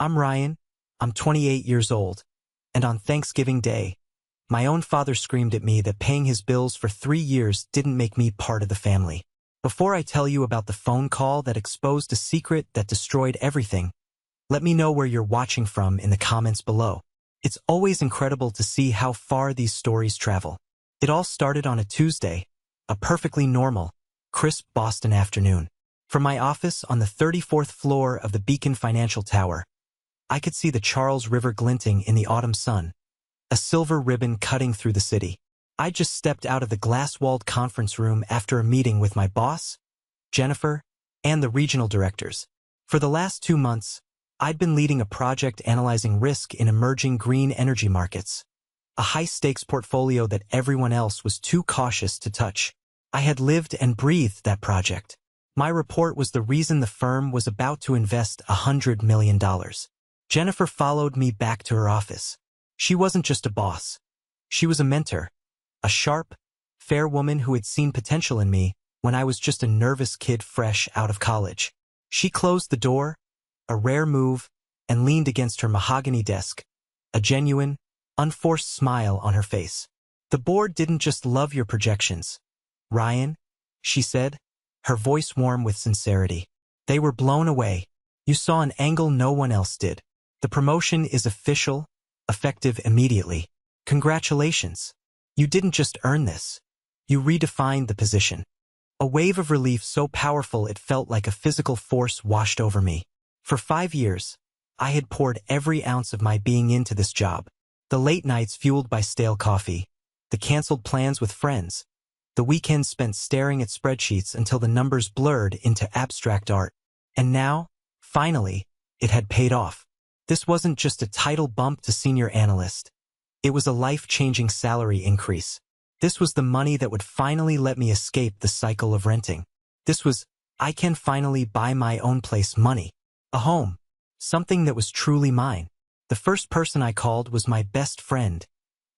I'm Ryan. I'm 28 years old. And on Thanksgiving Day, my own father screamed at me that paying his bills for 3 years didn't make me part of the family. Before I tell you about the phone call that exposed a secret that destroyed everything, let me know where you're watching from in the comments below. It's always incredible to see how far these stories travel. It all started on a Tuesday, a perfectly normal, crisp Boston afternoon. From my office on the 34th floor of the Beacon Financial Tower, I could see the Charles River glinting in the autumn sun, a silver ribbon cutting through the city. I just stepped out of the glass-walled conference room after a meeting with my boss, Jennifer, and the regional directors. For the last 2 months, I'd been leading a project analyzing risk in emerging green energy markets, a high-stakes portfolio that everyone else was too cautious to touch. I had lived and breathed that project. My report was the reason the firm was about to invest $100 million. Jennifer followed me back to her office. She wasn't just a boss. She was a mentor, a sharp, fair woman who had seen potential in me when I was just a nervous kid fresh out of college. She closed the door, a rare move, and leaned against her mahogany desk, a genuine, unforced smile on her face. The board didn't just love your projections, Ryan, she said, her voice warm with sincerity. They were blown away. You saw an angle no one else did. The promotion is official, effective immediately. Congratulations. You didn't just earn this. You redefined the position. A wave of relief so powerful it felt like a physical force washed over me. For 5 years, I had poured every ounce of my being into this job. The late nights fueled by stale coffee, the canceled plans with friends, the weekends spent staring at spreadsheets until the numbers blurred into abstract art. And now, finally, it had paid off. This wasn't just a title bump to senior analyst. It was a life-changing salary increase. This was the money that would finally let me escape the cycle of renting. This was, I can finally buy my own place money. A home. Something that was truly mine. The first person I called was my best friend,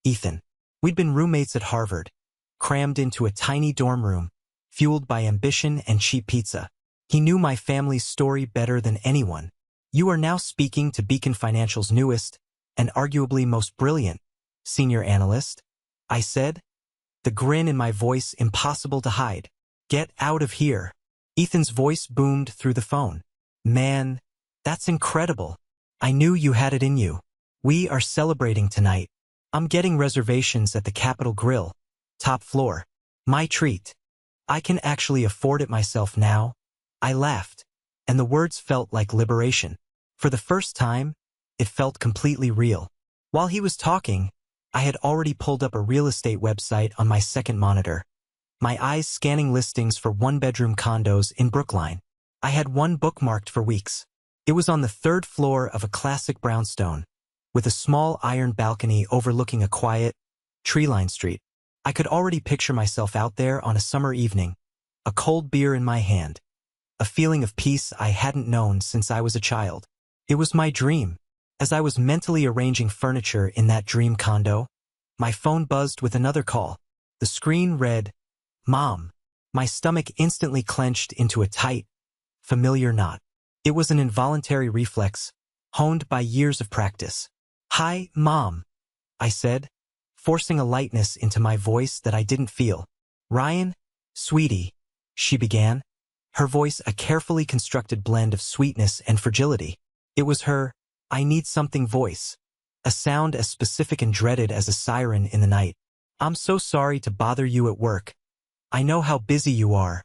Ethan. We'd been roommates at Harvard, crammed into a tiny dorm room, fueled by ambition and cheap pizza. He knew my family's story better than anyone. You are now speaking to Beacon Financial's newest, and arguably most brilliant, senior analyst, I said, the grin in my voice impossible to hide. Get out of here. Ethan's voice boomed through the phone. Man, that's incredible. I knew you had it in you. We are celebrating tonight. I'm getting reservations at the Capitol Grill, top floor. My treat. I can actually afford it myself now. I laughed, and the words felt like liberation. For the first time, it felt completely real. While he was talking, I had already pulled up a real estate website on my second monitor, my eyes scanning listings for one-bedroom condos in Brookline. I had one bookmarked for weeks. It was on the 3rd floor of a classic brownstone, with a small iron balcony overlooking a quiet, tree-lined street. I could already picture myself out there on a summer evening, a cold beer in my hand, a feeling of peace I hadn't known since I was a child. It was my dream. As I was mentally arranging furniture in that dream condo, my phone buzzed with another call. The screen read, Mom. My stomach instantly clenched into a tight, familiar knot. It was an involuntary reflex, honed by years of practice. Hi, Mom, I said, forcing a lightness into my voice that I didn't feel. Ryan, sweetie, she began, her voice a carefully constructed blend of sweetness and fragility. It was her, I need something voice, a sound as specific and dreaded as a siren in the night. I'm so sorry to bother you at work. I know how busy you are,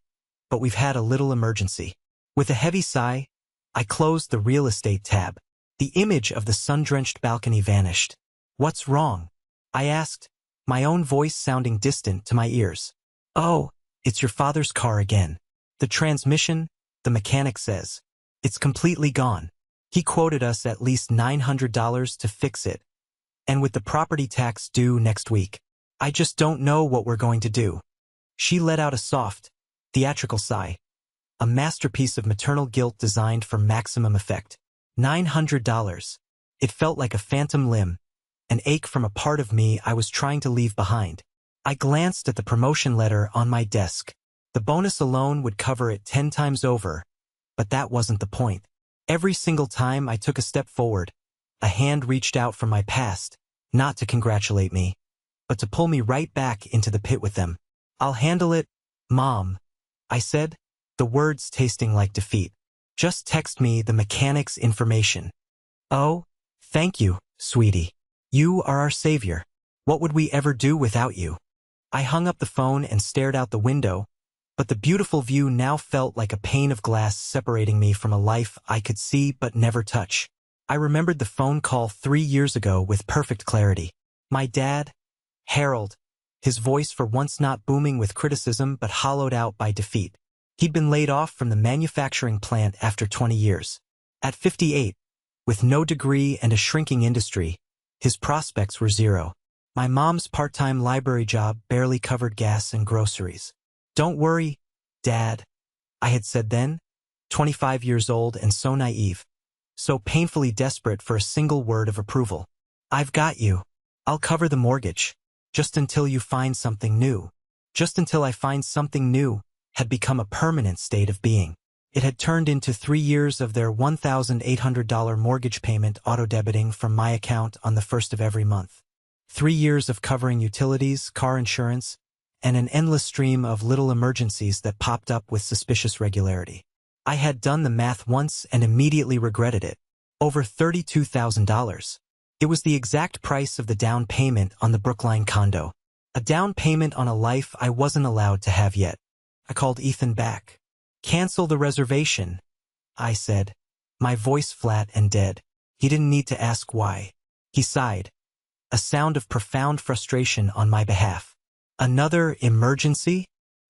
but we've had a little emergency. With a heavy sigh, I closed the real estate tab. The image of the sun-drenched balcony vanished. What's wrong? I asked, my own voice sounding distant to my ears. Oh, it's your father's car again. The transmission, the mechanic says. It's completely gone. He quoted us at least $900 to fix it. And with the property tax due next week, I just don't know what we're going to do. She let out a soft, theatrical sigh. A masterpiece of maternal guilt designed for maximum effect. $900. It felt like a phantom limb, an ache from a part of me I was trying to leave behind. I glanced at the promotion letter on my desk. The bonus alone would cover it 10 times over, but that wasn't the point. Every single time I took a step forward, a hand reached out from my past, not to congratulate me, but to pull me right back into the pit with them. "I'll handle it, Mom," I said, the words tasting like defeat. "Just text me the mechanic's information." "Oh, thank you, sweetie. You are our savior. What would we ever do without you?" I hung up the phone and stared out the window, but the beautiful view now felt like a pane of glass separating me from a life I could see but never touch. I remembered the phone call 3 years ago with perfect clarity. My dad, Harold, his voice for once not booming with criticism but hollowed out by defeat. He'd been laid off from the manufacturing plant after 20 years. At 58, with no degree and a shrinking industry, his prospects were zero. My mom's part-time library job barely covered gas and groceries. "Don't worry, Dad," I had said then, 25 years old and so naive, so painfully desperate for a single word of approval. "I've got you. I'll cover the mortgage. Just until you find something new." Just until I find something new had become a permanent state of being. It had turned into 3 years of their $1,800 mortgage payment auto-debiting from my account on the first of every month. 3 years of covering utilities, car insurance, and an endless stream of little emergencies that popped up with suspicious regularity. I had done the math once and immediately regretted it. Over $32,000. It was the exact price of the down payment on the Brookline condo. A down payment on a life I wasn't allowed to have yet. I called Ethan back. "Cancel the reservation," I said, my voice flat and dead. He didn't need to ask why. He sighed, a sound of profound frustration on my behalf. "Another emergency?"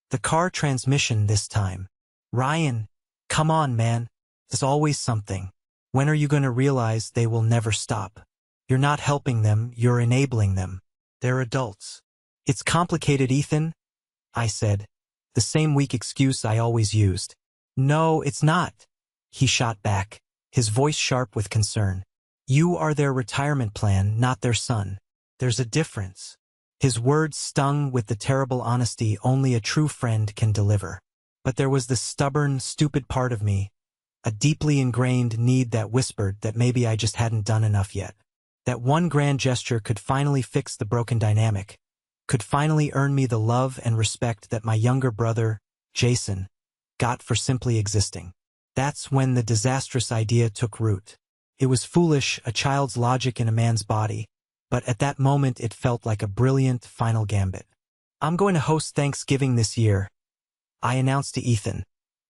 "The car transmission this time." "Ryan, come on, man. There's always something. When are you going to realize they will never stop? You're not helping them, you're enabling them. They're adults." "It's complicated, Ethan," I said, the same weak excuse I always used. "No, it's not," he shot back, his voice sharp with concern. "You are their retirement plan, not their son. There's a difference." His words stung with the terrible honesty only a true friend can deliver. But there was the stubborn, stupid part of me, a deeply ingrained need that whispered that maybe I just hadn't done enough yet. That one grand gesture could finally fix the broken dynamic, could finally earn me the love and respect that my younger brother, Jason, got for simply existing. That's when the disastrous idea took root. It was foolish, a child's logic in a man's body, but at that moment it felt like a brilliant final gambit. "I'm going to host Thanksgiving this year," I announced to Ethan,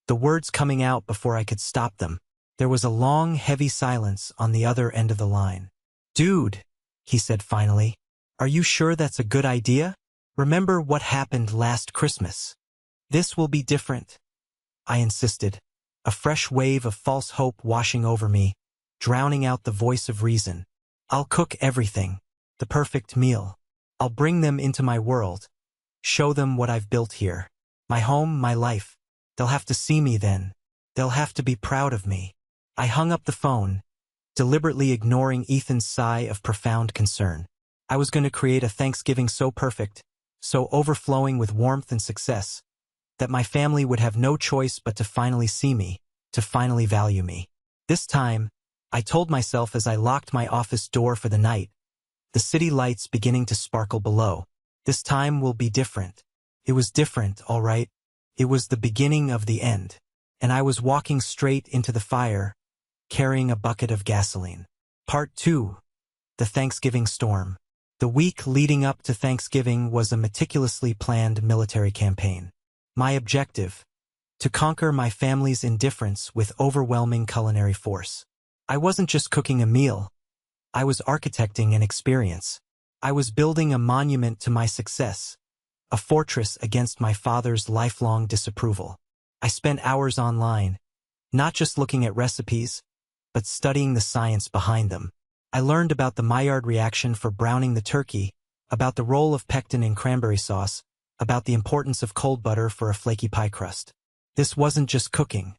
the words coming out before I could stop them. There was a long, heavy silence on the other end of the line. "Dude," he said finally, "are you sure that's a good idea? Remember what happened last Christmas. This will be different," I insisted, a fresh wave of false hope washing over me, drowning out the voice of reason. "I'll cook everything. The perfect meal. I'll bring them into my world. Show them what I've built here. My home, my life. They'll have to see me then. They'll have to be proud of me." I hung up the phone, deliberately ignoring Ethan's sigh of profound concern. I was going to create a Thanksgiving so perfect, so overflowing with warmth and success, that my family would have no choice but to finally see me, to finally value me. This time, I told myself as I locked my office door for the night, the city lights beginning to sparkle below. This time will be different. It was different, all right. It was the beginning of the end, and I was walking straight into the fire, carrying a bucket of gasoline. Part 2. The Thanksgiving Storm. The week leading up to Thanksgiving was a meticulously planned military campaign. My objective: to conquer my family's indifference with overwhelming culinary force. I wasn't just cooking a meal. I was architecting an experience. I was building a monument to my success, a fortress against my father's lifelong disapproval. I spent hours online, not just looking at recipes, but studying the science behind them. I learned about the Maillard reaction for browning the turkey, about the role of pectin in cranberry sauce, about the importance of cold butter for a flaky pie crust. This wasn't just cooking.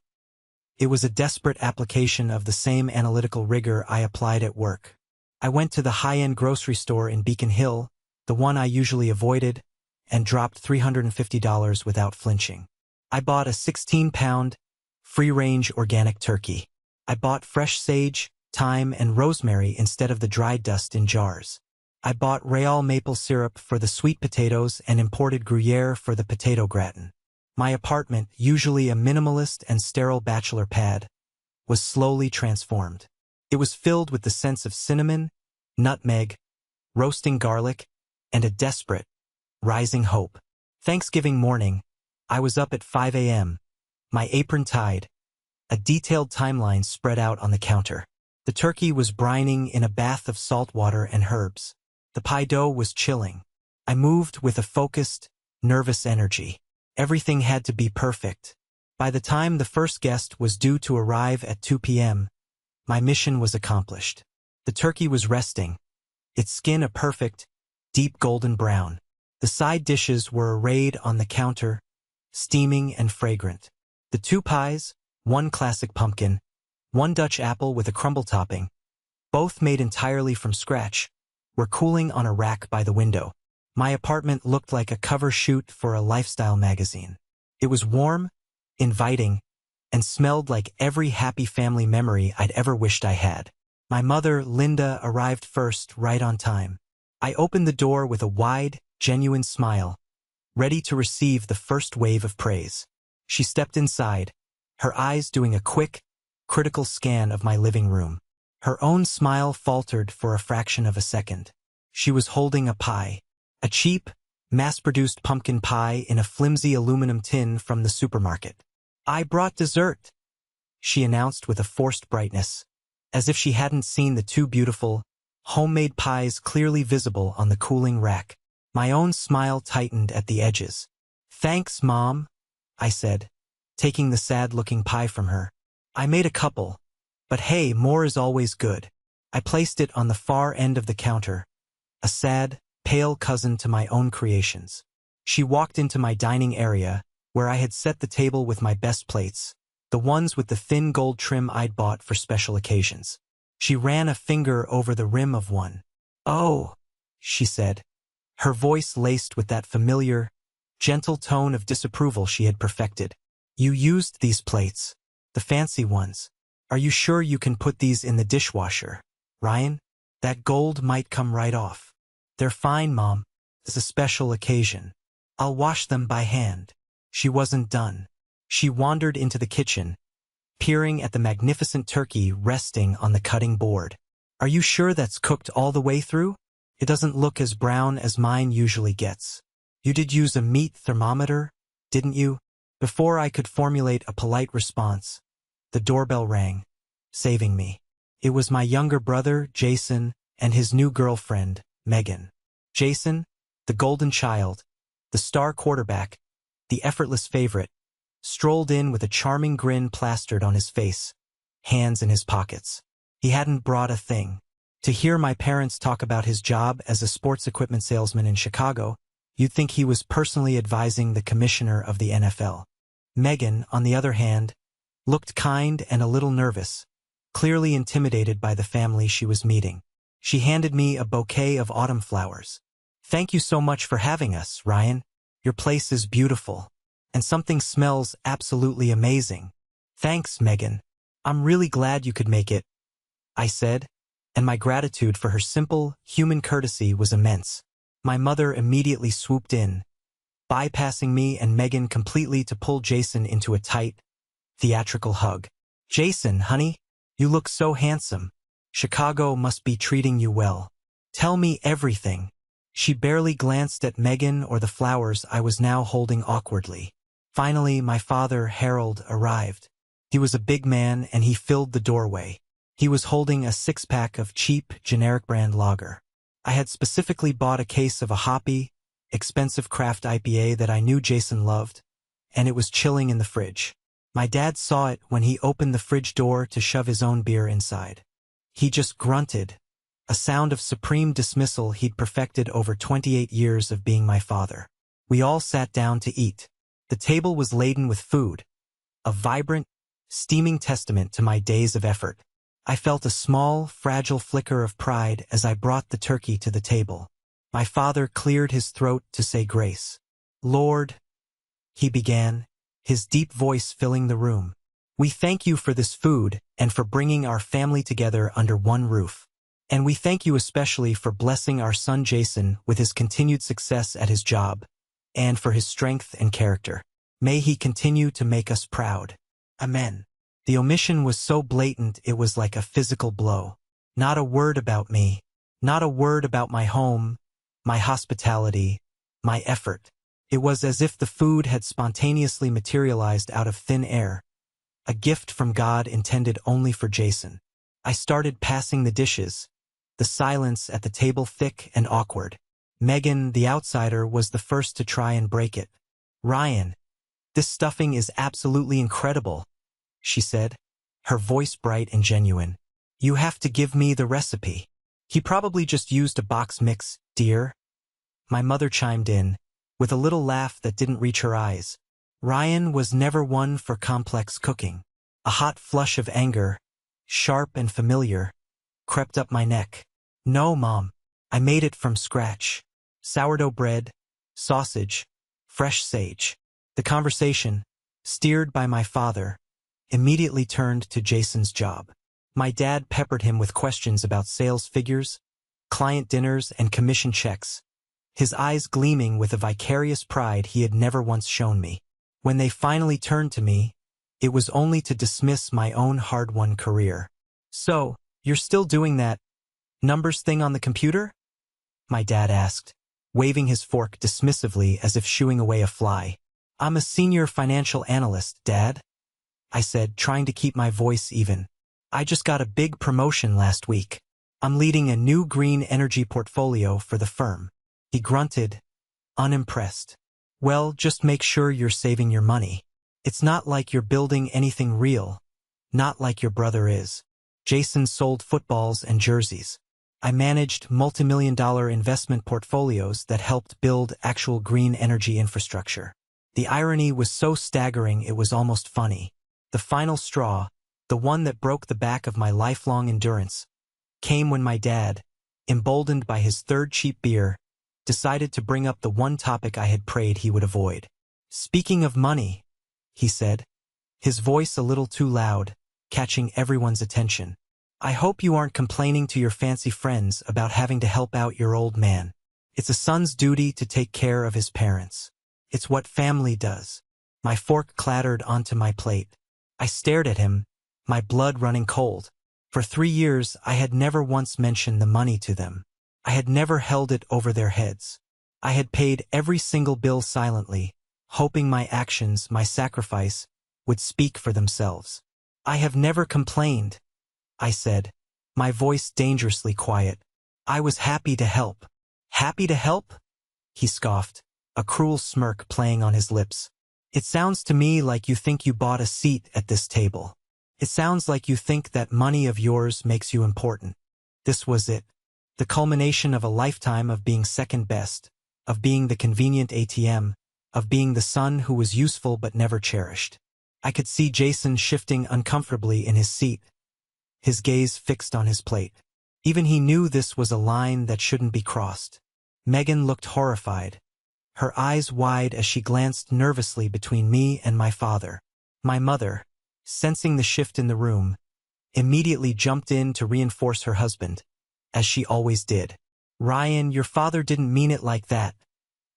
It was a desperate application of the same analytical rigor I applied at work. I went to the high-end grocery store in Beacon Hill, the one I usually avoided, and dropped $350 without flinching. I bought a 16-pound, free-range organic turkey. I bought fresh sage, thyme, and rosemary instead of the dried dust in jars. I bought Real maple syrup for the sweet potatoes and imported Gruyere for the potato gratin. My apartment, usually a minimalist and sterile bachelor pad, was slowly transformed. It was filled with the sense of cinnamon, nutmeg, roasting garlic, and a desperate, rising hope. Thanksgiving morning, I was up at 5 a.m., my apron tied, a detailed timeline spread out on the counter. The turkey was brining in a bath of salt water and herbs. The pie dough was chilling. I moved with a focused, nervous energy. Everything had to be perfect. By the time the first guest was due to arrive at 2 p.m., my mission was accomplished. The turkey was resting, its skin a perfect, deep golden brown. The side dishes were arrayed on the counter, steaming and fragrant. The two pies, one classic pumpkin, one Dutch apple with a crumble topping, both made entirely from scratch, were cooling on a rack by the window. My apartment looked like a cover shoot for a lifestyle magazine. It was warm, inviting, and smelled like every happy family memory I'd ever wished I had. My mother, Linda, arrived first, right on time. I opened the door with a wide, genuine smile, ready to receive the first wave of praise. She stepped inside, her eyes doing a quick, critical scan of my living room. Her own smile faltered for a fraction of a second. She was holding a pie, a cheap, mass-produced pumpkin pie in a flimsy aluminum tin from the supermarket. "I brought dessert," she announced with a forced brightness, as if she hadn't seen the two beautiful, homemade pies clearly visible on the cooling rack. My own smile tightened at the edges. "Thanks, Mom," I said, taking the sad-looking pie from her. "I made a couple, but hey, more is always good." I placed it on the far end of the counter, a sad, pale cousin to my own creations. She walked into my dining area, where I had set the table with my best plates, the ones with the thin gold trim I'd bought for special occasions. She ran a finger over the rim of one. "Oh," she said, her voice laced with that familiar, gentle tone of disapproval she had perfected. "You used these plates, the fancy ones. Are you sure you can put these in the dishwasher, Ryan? That gold might come right off." "They're fine, Mom. It's a special occasion. I'll wash them by hand." She wasn't done. She wandered into the kitchen, peering at the magnificent turkey resting on the cutting board. "Are you sure that's cooked all the way through? It doesn't look as brown as mine usually gets. You did use a meat thermometer, didn't you?" Before I could formulate a polite response, the doorbell rang, saving me. It was my younger brother, Jason, and his new girlfriend, Megan. Jason, the golden child, the star quarterback, the effortless favorite, strolled in with a charming grin plastered on his face, hands in his pockets. He hadn't brought a thing. To hear my parents talk about his job as a sports equipment salesman in Chicago, you'd think he was personally advising the commissioner of the NFL. Megan, on the other hand, looked kind and a little nervous, clearly intimidated by the family she was meeting. She handed me a bouquet of autumn flowers. "Thank you so much for having us, Ryan. Your place is beautiful, and something smells absolutely amazing." "Thanks, Megan. I'm really glad you could make it," I said, and my gratitude for her simple, human courtesy was immense. My mother immediately swooped in, bypassing me and Megan completely to pull Jason into a tight, theatrical hug. "Jason, honey, you look so handsome. Chicago must be treating you well. Tell me everything." She barely glanced at Megan or the flowers I was now holding awkwardly. Finally, my father, Harold, arrived. He was a big man and he filled the doorway. He was holding a six-pack of cheap, generic brand lager. I had specifically bought a case of a hoppy, expensive craft IPA that I knew Jason loved, and it was chilling in the fridge. My dad saw it when he opened the fridge door to shove his own beer inside. He just grunted, a sound of supreme dismissal he'd perfected over 28 years of being my father. We all sat down to eat. The table was laden with food, a vibrant, steaming testament to my days of effort. I felt a small, fragile flicker of pride as I brought the turkey to the table. My father cleared his throat to say grace. "Lord," he began, his deep voice filling the room. We thank you for this food and for bringing our family together under one roof. And we thank you especially for blessing our son Jason with his continued success at his job, and for his strength and character. May he continue to make us proud. Amen. The omission was so blatant it was like a physical blow. Not a word about me. Not a word about my home, my hospitality, my effort. It was as if the food had spontaneously materialized out of thin air, a gift from God intended only for Jason. I started passing the dishes, the silence at the table thick and awkward. Megan, the outsider, was the first to try and break it. "Ryan, this stuffing is absolutely incredible," she said, her voice bright and genuine. "You have to give me the recipe." "He probably just used a box mix, dear," my mother chimed in, with a little laugh that didn't reach her eyes. Ryan was never one for complex cooking. A hot flush of anger, sharp and familiar, crept up my neck. "No, Mom. I made it from scratch. Sourdough bread, sausage, fresh sage." The conversation, steered by my father, immediately turned to Jason's job. My dad peppered him with questions about sales figures, client dinners, and commission checks, his eyes gleaming with a vicarious pride he had never once shown me. When they finally turned to me, it was only to dismiss my own hard-won career. "So, you're still doing that numbers thing on the computer?" my dad asked, waving his fork dismissively as if shooing away a fly. "I'm a senior financial analyst, Dad," I said, trying to keep my voice even. "I just got a big promotion last week. I'm leading a new green energy portfolio for the firm." He grunted, unimpressed. "Well, just make sure you're saving your money. It's not like you're building anything real. Not like your brother is." Jason sold footballs and jerseys. I managed multimillion-dollar investment portfolios that helped build actual green energy infrastructure. The irony was so staggering it was almost funny. The final straw, the one that broke the back of my lifelong endurance, came when my dad, emboldened by his third cheap beer, decided to bring up the one topic I had prayed he would avoid. "Speaking of money," he said, his voice a little too loud, catching everyone's attention. "I hope you aren't complaining to your fancy friends about having to help out your old man. It's a son's duty to take care of his parents. It's what family does." My fork clattered onto my plate. I stared at him, my blood running cold. For 3 years, I had never once mentioned the money to them. I had never held it over their heads. I had paid every single bill silently, hoping my actions, my sacrifice, would speak for themselves. "I have never complained," I said, my voice dangerously quiet. "I was happy to help." "Happy to help?" he scoffed, a cruel smirk playing on his lips. "It sounds to me like you think you bought a seat at this table. It sounds like you think that money of yours makes you important." This was it. The culmination of a lifetime of being second best, of being the convenient ATM, of being the son who was useful but never cherished. I could see Jason shifting uncomfortably in his seat, his gaze fixed on his plate. Even he knew this was a line that shouldn't be crossed. Megan looked horrified, her eyes wide as she glanced nervously between me and my father. My mother, sensing the shift in the room, immediately jumped in to reinforce her husband, as she always did. "Ryan, your father didn't mean it like that,"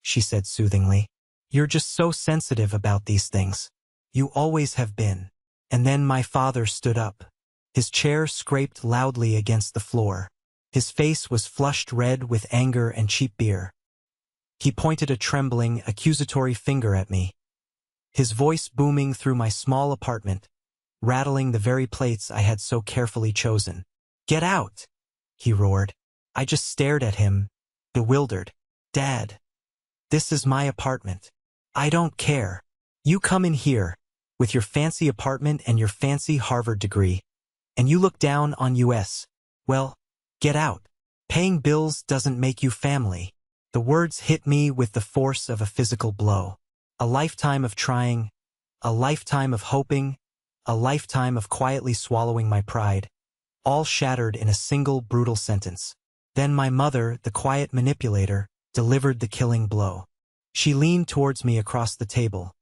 she said soothingly. "You're just so sensitive about these things. You always have been." And then my father stood up. His chair scraped loudly against the floor. His face was flushed red with anger and cheap beer. He pointed a trembling, accusatory finger at me, his voice booming through my small apartment, rattling the very plates I had so carefully chosen. "Get out!" he roared. I just stared at him, bewildered. "Dad, this is my apartment. I don't care. You come in here, with your fancy apartment and your fancy Harvard degree, and you look down on us. Well, get out. Paying bills doesn't make you family." The words hit me with the force of a physical blow. A lifetime of trying, a lifetime of hoping, a lifetime of quietly swallowing my pride, all shattered in a single brutal sentence. Then my mother, the quiet manipulator, delivered the killing blow. She leaned towards me across the table,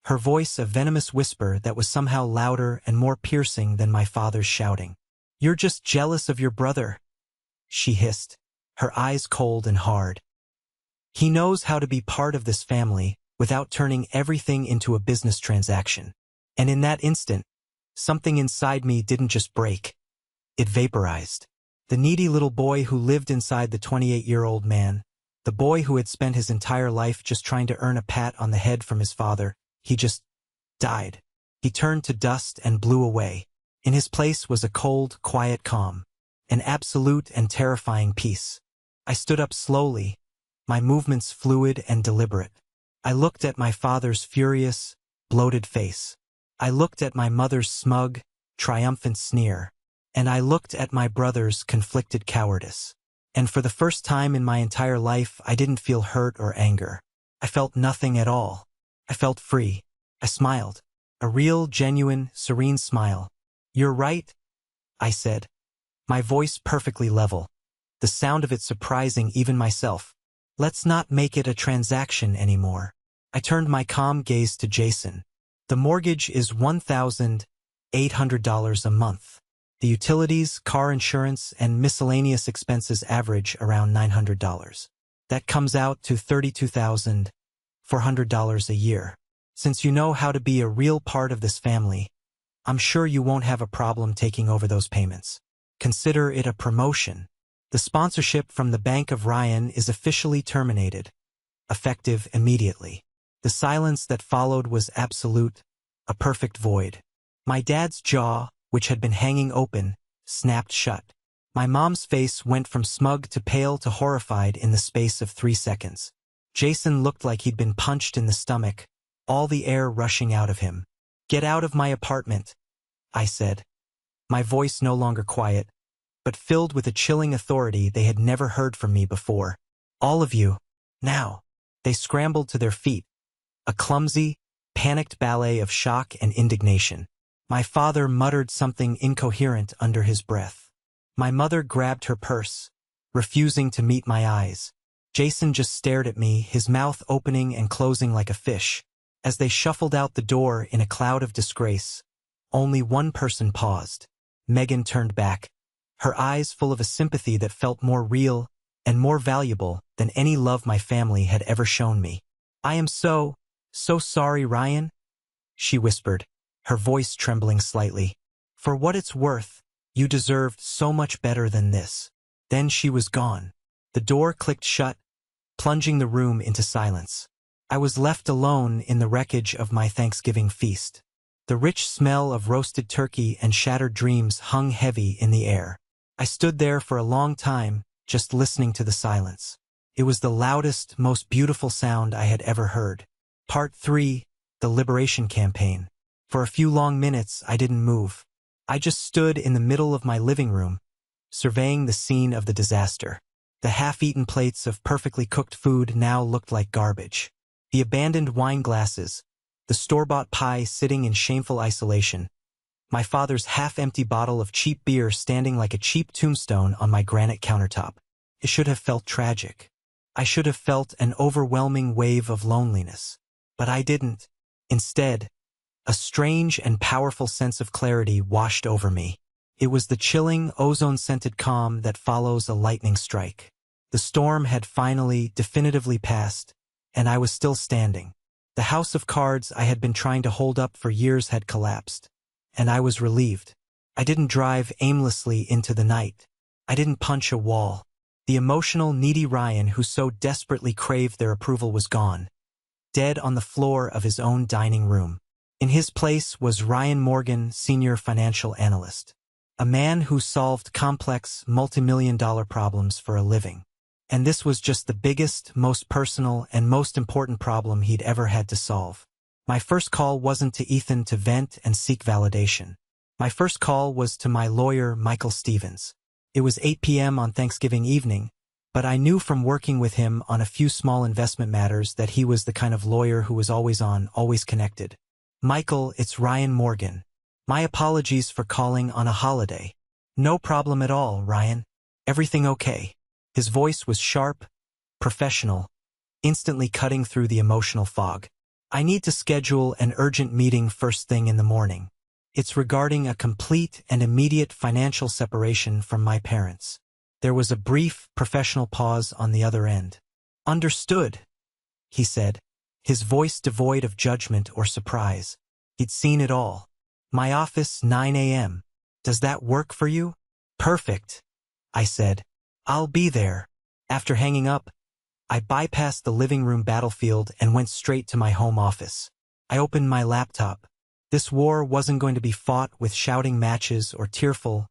her voice a venomous whisper that was somehow louder and more piercing than my father's shouting. "You're just jealous of your brother," she hissed, her eyes cold and hard. "He knows how to be part of this family without turning everything into a business transaction." And in that instant, something inside me didn't just break. It vaporized. The needy little boy who lived inside the 28-year-old man, the boy who had spent his entire life just trying to earn a pat on the head from his father, he just died. He turned to dust and blew away. In his place was a cold, quiet calm, an absolute and terrifying peace. I stood up slowly, my movements fluid and deliberate. I looked at my father's furious, bloated face. I looked at my mother's smug, triumphant sneer. And I looked at my brother's conflicted cowardice. And for the first time in my entire life, I didn't feel hurt or anger. I felt nothing at all. I felt free. I smiled. A real, genuine, serene smile. "You're right," I said, my voice perfectly level, the sound of it surprising even myself. "Let's not make it a transaction anymore." I turned my calm gaze to Jason. "The mortgage is $1,800 a month. The utilities, car insurance, and miscellaneous expenses average around $900. That comes out to $32,400 a year. Since you know how to be a real part of this family, I'm sure you won't have a problem taking over those payments. Consider it a promotion. The sponsorship from the Bank of Ryan is officially terminated, effective immediately." The silence that followed was absolute, a perfect void. My dad's jaw, which had been hanging open, snapped shut. My mom's face went from smug to pale to horrified in the space of 3 seconds. Jason looked like he'd been punched in the stomach, all the air rushing out of him. "Get out of my apartment," I said, my voice no longer quiet, but filled with a chilling authority they had never heard from me before. "All of you, now." They scrambled to their feet, a clumsy, panicked ballet of shock and indignation. My father muttered something incoherent under his breath. My mother grabbed her purse, refusing to meet my eyes. Jason just stared at me, his mouth opening and closing like a fish. As they shuffled out the door in a cloud of disgrace, only one person paused. Megan turned back, her eyes full of a sympathy that felt more real and more valuable than any love my family had ever shown me. "I am so sorry, Ryan," she whispered, her voice trembling slightly. "For what it's worth, you deserved so much better than this." Then she was gone. The door clicked shut, plunging the room into silence. I was left alone in the wreckage of my Thanksgiving feast. The rich smell of roasted turkey and shattered dreams hung heavy in the air. I stood there for a long time, just listening to the silence. It was the loudest, most beautiful sound I had ever heard. Part 3, the Liberation Campaign. For a few long minutes, I didn't move. I just stood in the middle of my living room, surveying the scene of the disaster. The half-eaten plates of perfectly cooked food now looked like garbage. The abandoned wine glasses, the store-bought pie sitting in shameful isolation, my father's half-empty bottle of cheap beer standing like a cheap tombstone on my granite countertop. It should have felt tragic. I should have felt an overwhelming wave of loneliness. But I didn't. Instead, a strange and powerful sense of clarity washed over me. It was the chilling, ozone-scented calm that follows a lightning strike. The storm had finally, definitively passed, and I was still standing. The house of cards I had been trying to hold up for years had collapsed, and I was relieved. I didn't drive aimlessly into the night. I didn't punch a wall. The emotional, needy Ryan who so desperately craved their approval was gone, dead on the floor of his own dining room. In his place was Ryan Morgan, senior financial analyst, a man who solved complex, multi-million-dollar problems for a living. And this was just the biggest, most personal, and most important problem he'd ever had to solve. My first call wasn't to Ethan to vent and seek validation. My first call was to my lawyer, Michael Stevens. It was 8 p.m. on Thanksgiving evening, but I knew from working with him on a few small investment matters that he was the kind of lawyer who was always on, always connected. "Michael, it's Ryan Morgan. My apologies for calling on a holiday." "No problem at all, Ryan. Everything okay?" His voice was sharp, professional, instantly cutting through the emotional fog. I need to schedule an urgent meeting first thing in the morning. It's regarding a complete and immediate financial separation from my parents. There was a brief, professional pause on the other end. Understood, he said, his voice devoid of judgment or surprise. He'd seen it all. My office, 9 a.m. Does that work for you? Perfect, I said. I'll be there. After hanging up, I bypassed the living room battlefield and went straight to my home office. I opened my laptop. This war wasn't going to be fought with shouting matches or tearful,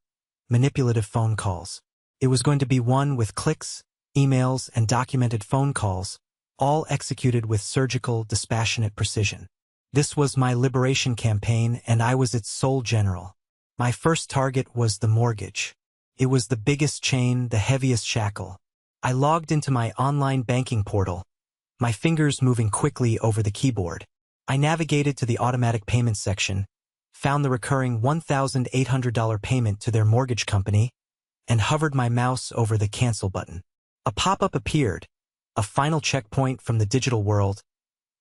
manipulative phone calls. It was going to be won with clicks, emails, and documented phone calls, all executed with surgical, dispassionate precision. This was my liberation campaign, and I was its sole general. My first target was the mortgage. It was the biggest chain, the heaviest shackle. I logged into my online banking portal, my fingers moving quickly over the keyboard. I navigated to the automatic payments section, found the recurring $1,800 payment to their mortgage company, and hovered my mouse over the cancel button. A pop-up appeared, a final checkpoint from the digital world.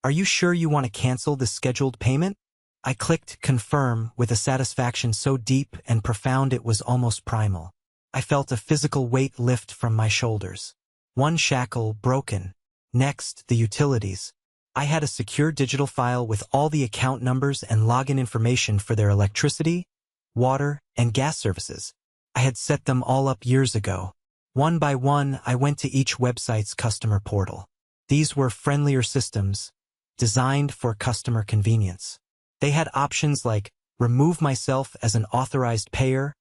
Are you sure you want to cancel this scheduled payment? I clicked confirm with a satisfaction so deep and profound it was almost primal. I felt a physical weight lift from my shoulders. One shackle broken. Next, the utilities. I had a secure digital file with all the account numbers and login information for their electricity, water, and gas services. I had set them all up years ago. One by one, I went to each website's customer portal. These were friendlier systems, designed for customer convenience. They had options like remove myself as an authorized payer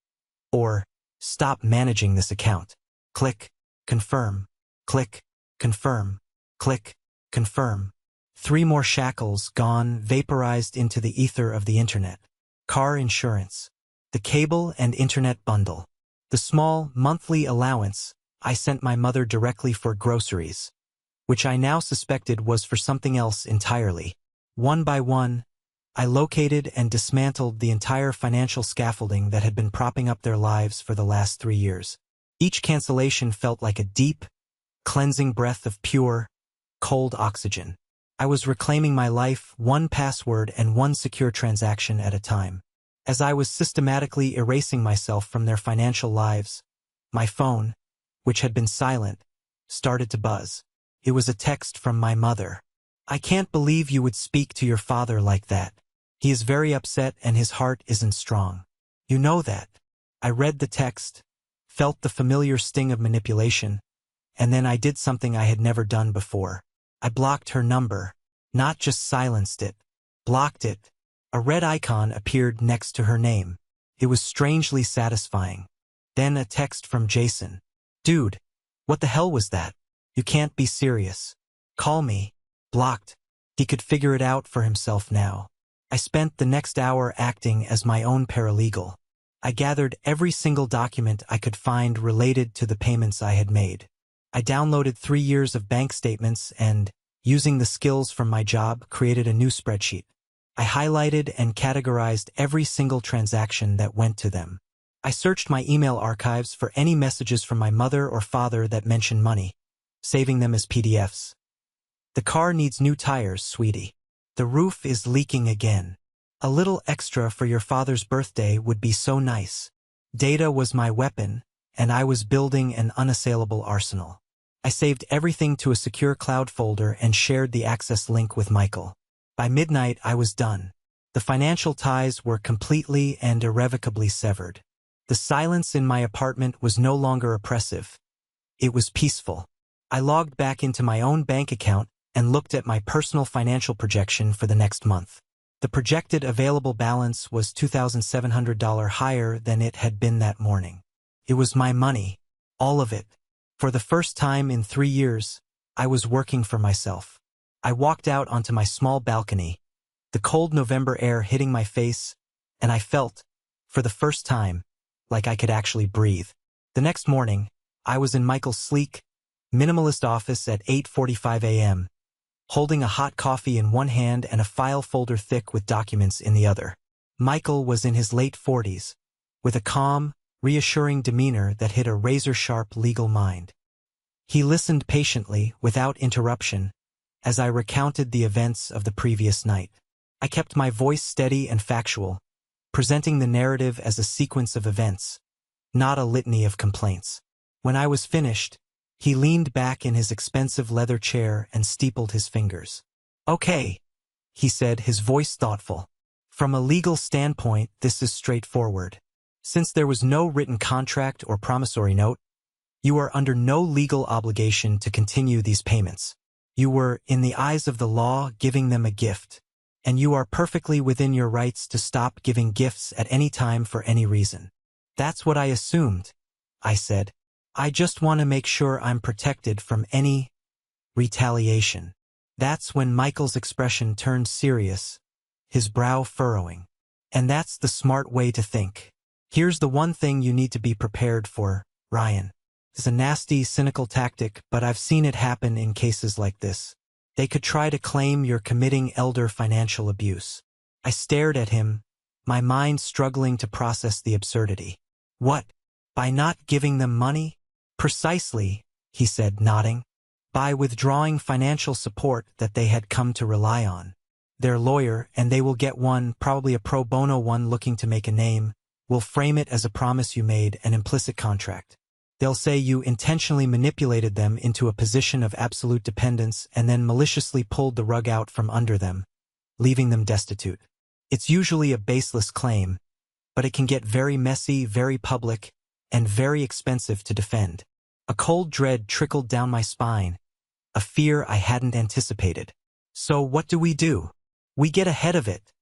or stop managing this account. Click, confirm, click, confirm, click, confirm. 3 more shackles gone, vaporized into the ether of the internet. Car insurance. The cable and internet bundle. The small, monthly allowance I sent my mother directly for groceries, which I now suspected was for something else entirely. One by one, I located and dismantled the entire financial scaffolding that had been propping up their lives for the last 3 years. Each cancellation felt like a deep, cleansing breath of pure, cold oxygen. I was reclaiming my life, one password and one secure transaction at a time. As I was systematically erasing myself from their financial lives, my phone, which had been silent, started to buzz. It was a text from my mother. I can't believe you would speak to your father like that. He is very upset and his heart isn't strong. You know that. I read the text, felt the familiar sting of manipulation, and then I did something I had never done before. I blocked her number, not just silenced it, blocked it. A red icon appeared next to her name. It was strangely satisfying. Then a text from Jason. Dude, what the hell was that? You can't be serious. Call me. Blocked. He could figure it out for himself now. I spent the next hour acting as my own paralegal. I gathered every single document I could find related to the payments I had made. I downloaded 3 years of bank statements and, using the skills from my job, created a new spreadsheet. I highlighted and categorized every single transaction that went to them. I searched my email archives for any messages from my mother or father that mentioned money, saving them as PDFs. The car needs new tires, sweetie. The roof is leaking again. A little extra for your father's birthday would be so nice. Data was my weapon, and I was building an unassailable arsenal. I saved everything to a secure cloud folder and shared the access link with Michael. By midnight, I was done. The financial ties were completely and irrevocably severed. The silence in my apartment was no longer oppressive. It was peaceful. I logged back into my own bank account and looked at my personal financial projection for the next month. The projected available balance was $2,700 higher than it had been that morning. It was my money, all of it. For the first time in 3 years, I was working for myself. I walked out onto my small balcony, the cold November air hitting my face, and I felt, for the first time, like I could actually breathe. The next morning, I was in Michael's sleek, minimalist office at 8:45 a.m., holding a hot coffee in one hand and a file folder thick with documents in the other. Michael was in his late 40s, with a calm, reassuring demeanor that hid a razor-sharp legal mind. He listened patiently, without interruption, as I recounted the events of the previous night. I kept my voice steady and factual, presenting the narrative as a sequence of events, not a litany of complaints. When I was finished, he leaned back in his expensive leather chair and steepled his fingers. "Okay," he said, his voice thoughtful. "From a legal standpoint, this is straightforward. Since there was no written contract or promissory note, you are under no legal obligation to continue these payments. You were, in the eyes of the law, giving them a gift, and you are perfectly within your rights to stop giving gifts at any time for any reason." "That's what I assumed," I said. "I just want to make sure I'm protected from any retaliation." That's when Michael's expression turned serious, his brow furrowing. "And that's the smart way to think. Here's the one thing you need to be prepared for, Ryan. It's a nasty, cynical tactic, but I've seen it happen in cases like this. They could try to claim you're committing elder financial abuse." I stared at him, my mind struggling to process the absurdity. "What? By not giving them money?" "Precisely," he said, nodding. "By withdrawing financial support that they had come to rely on. Their lawyer, and they will get one, probably a pro bono one looking to make a name, will frame it as a promise you made, an implicit contract. They'll say you intentionally manipulated them into a position of absolute dependence and then maliciously pulled the rug out from under them, leaving them destitute. It's usually a baseless claim, but it can get very messy, very public, and very expensive to defend." A cold dread trickled down my spine, a fear I hadn't anticipated. "So what do? We get ahead of it,"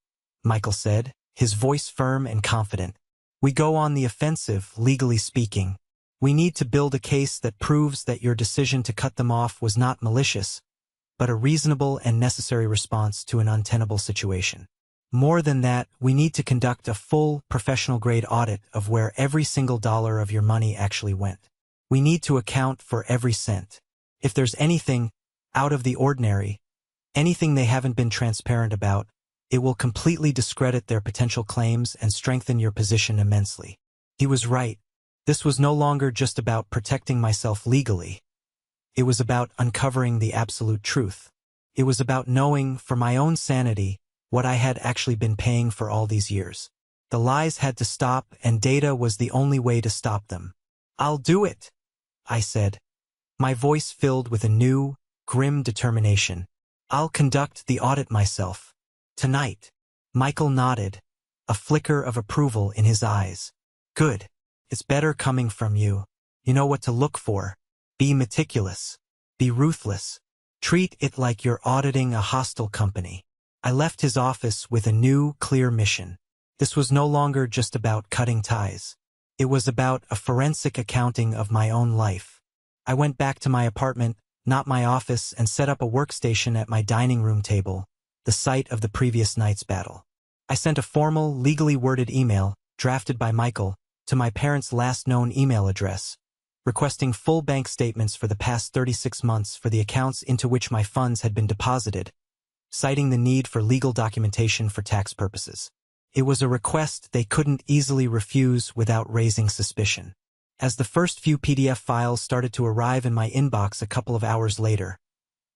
Michael said, his voice firm and confident. "We go on the offensive, legally speaking. We need to build a case that proves that your decision to cut them off was not malicious, but a reasonable and necessary response to an untenable situation. More than that, we need to conduct a full, professional-grade audit of where every single dollar of your money actually went. We need to account for every cent. If there's anything out of the ordinary, anything they haven't been transparent about, it will completely discredit their potential claims and strengthen your position immensely." He was right. This was no longer just about protecting myself legally. It was about uncovering the absolute truth. It was about knowing, for my own sanity, what I had actually been paying for all these years. The lies had to stop, and data was the only way to stop them. "I'll do it," I said, my voice filled with a new, grim determination. "I'll conduct the audit myself. Tonight." Michael nodded, a flicker of approval in his eyes. "Good. It's better coming from you. You know what to look for. Be meticulous. Be ruthless. Treat it like you're auditing a hostile company." I left his office with a new, clear mission. This was no longer just about cutting ties. It was about a forensic accounting of my own life. I went back to my apartment, not my office, and set up a workstation at my dining room table, the site of the previous night's battle. I sent a formal, legally worded email, drafted by Michael, to my parents' last known email address, requesting full bank statements for the past 36 months for the accounts into which my funds had been deposited, citing the need for legal documentation for tax purposes. It was a request they couldn't easily refuse without raising suspicion. As the first few PDF files started to arrive in my inbox a couple of hours later,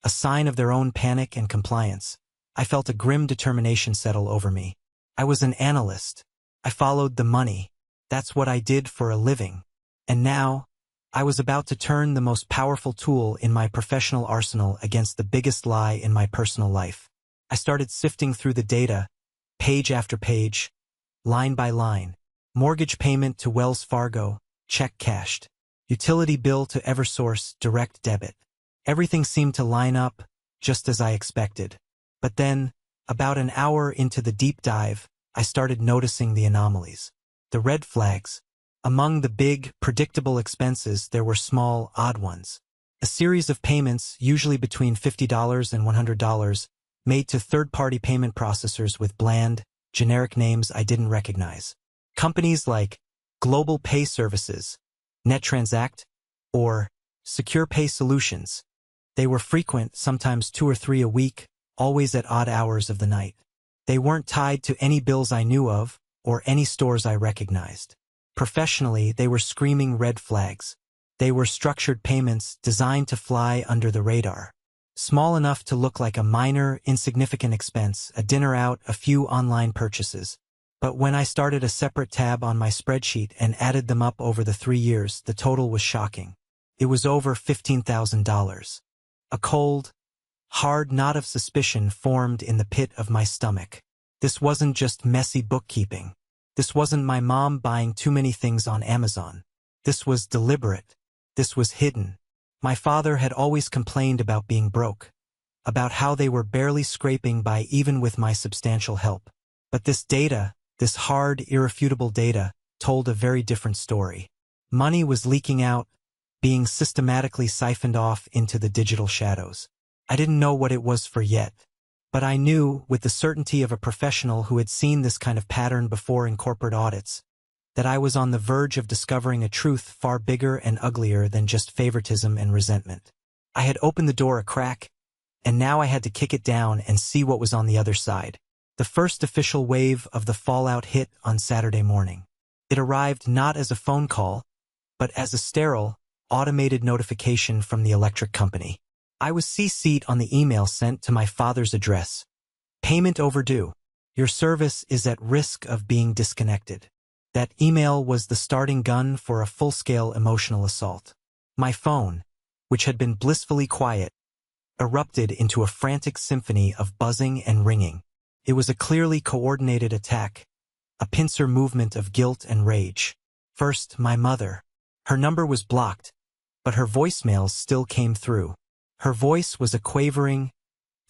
a sign of their own panic and compliance, I felt a grim determination settle over me. I was an analyst. I followed the money. That's what I did for a living. And now, I was about to turn the most powerful tool in my professional arsenal against the biggest lie in my personal life. I started sifting through the data, page after page, line by line. Mortgage payment to Wells Fargo, check cashed. Utility bill to Eversource, direct debit. Everything seemed to line up, just as I expected. But then, about an hour into the deep dive, I started noticing the anomalies. The red flags. Among the big, predictable expenses, there were small, odd ones. A series of payments, usually between $50 and $100, made to third-party payment processors with bland, generic names I didn't recognize. Companies like Global Pay Services, NetTransact, or Secure Pay Solutions. They were frequent, sometimes 2 or 3 a week, always at odd hours of the night. They weren't tied to any bills I knew of, or any stores I recognized. Professionally, they were screaming red flags. They were structured payments designed to fly under the radar. Small enough to look like a minor, insignificant expense, a dinner out, a few online purchases. But when I started a separate tab on my spreadsheet and added them up over the 3 years, the total was shocking. It was over $15,000. A cold, hard knot of suspicion formed in the pit of my stomach. This wasn't just messy bookkeeping. This wasn't my mom buying too many things on Amazon. This was deliberate. This was hidden. My father had always complained about being broke, about how they were barely scraping by even with my substantial help. But this data, this hard, irrefutable data, told a very different story. Money was leaking out, being systematically siphoned off into the digital shadows. I didn't know what it was for yet, but I knew, with the certainty of a professional who had seen this kind of pattern before in corporate audits, that I was on the verge of discovering a truth far bigger and uglier than just favoritism and resentment. I had opened the door a crack, and now I had to kick it down and see what was on the other side. The first official wave of the fallout hit on Saturday morning. It arrived not as a phone call, but as a sterile, automated notification from the electric company. I was CC'd on the email sent to my father's address. Payment overdue. Your service is at risk of being disconnected. That email was the starting gun for a full-scale emotional assault. My phone, which had been blissfully quiet, erupted into a frantic symphony of buzzing and ringing. It was a clearly coordinated attack, a pincer movement of guilt and rage. First, my mother. Her number was blocked, but her voicemails still came through. Her voice was a quavering,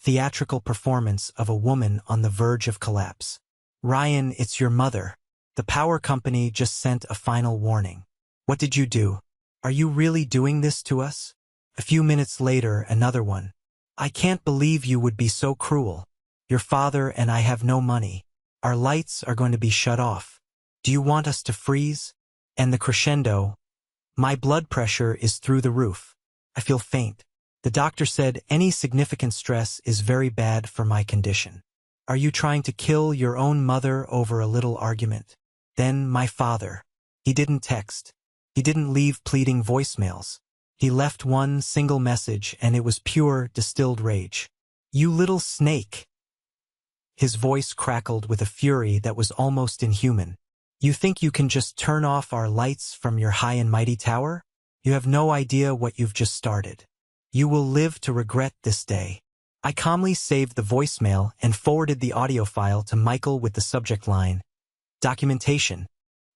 theatrical performance of a woman on the verge of collapse. Ryan, it's your mother. The power company just sent a final warning. What did you do? Are you really doing this to us? A few minutes later, another one. I can't believe you would be so cruel. Your father and I have no money. Our lights are going to be shut off. Do you want us to freeze? And the crescendo. My blood pressure is through the roof. I feel faint. The doctor said any significant stress is very bad for my condition. Are you trying to kill your own mother over a little argument? Then my father. He didn't text. He didn't leave pleading voicemails. He left one single message, and it was pure, distilled rage. You little snake. His voice crackled with a fury that was almost inhuman. You think you can just turn off our lights from your high and mighty tower? You have no idea what you've just started. You will live to regret this day. I calmly saved the voicemail and forwarded the audio file to Michael with the subject line, Documentation.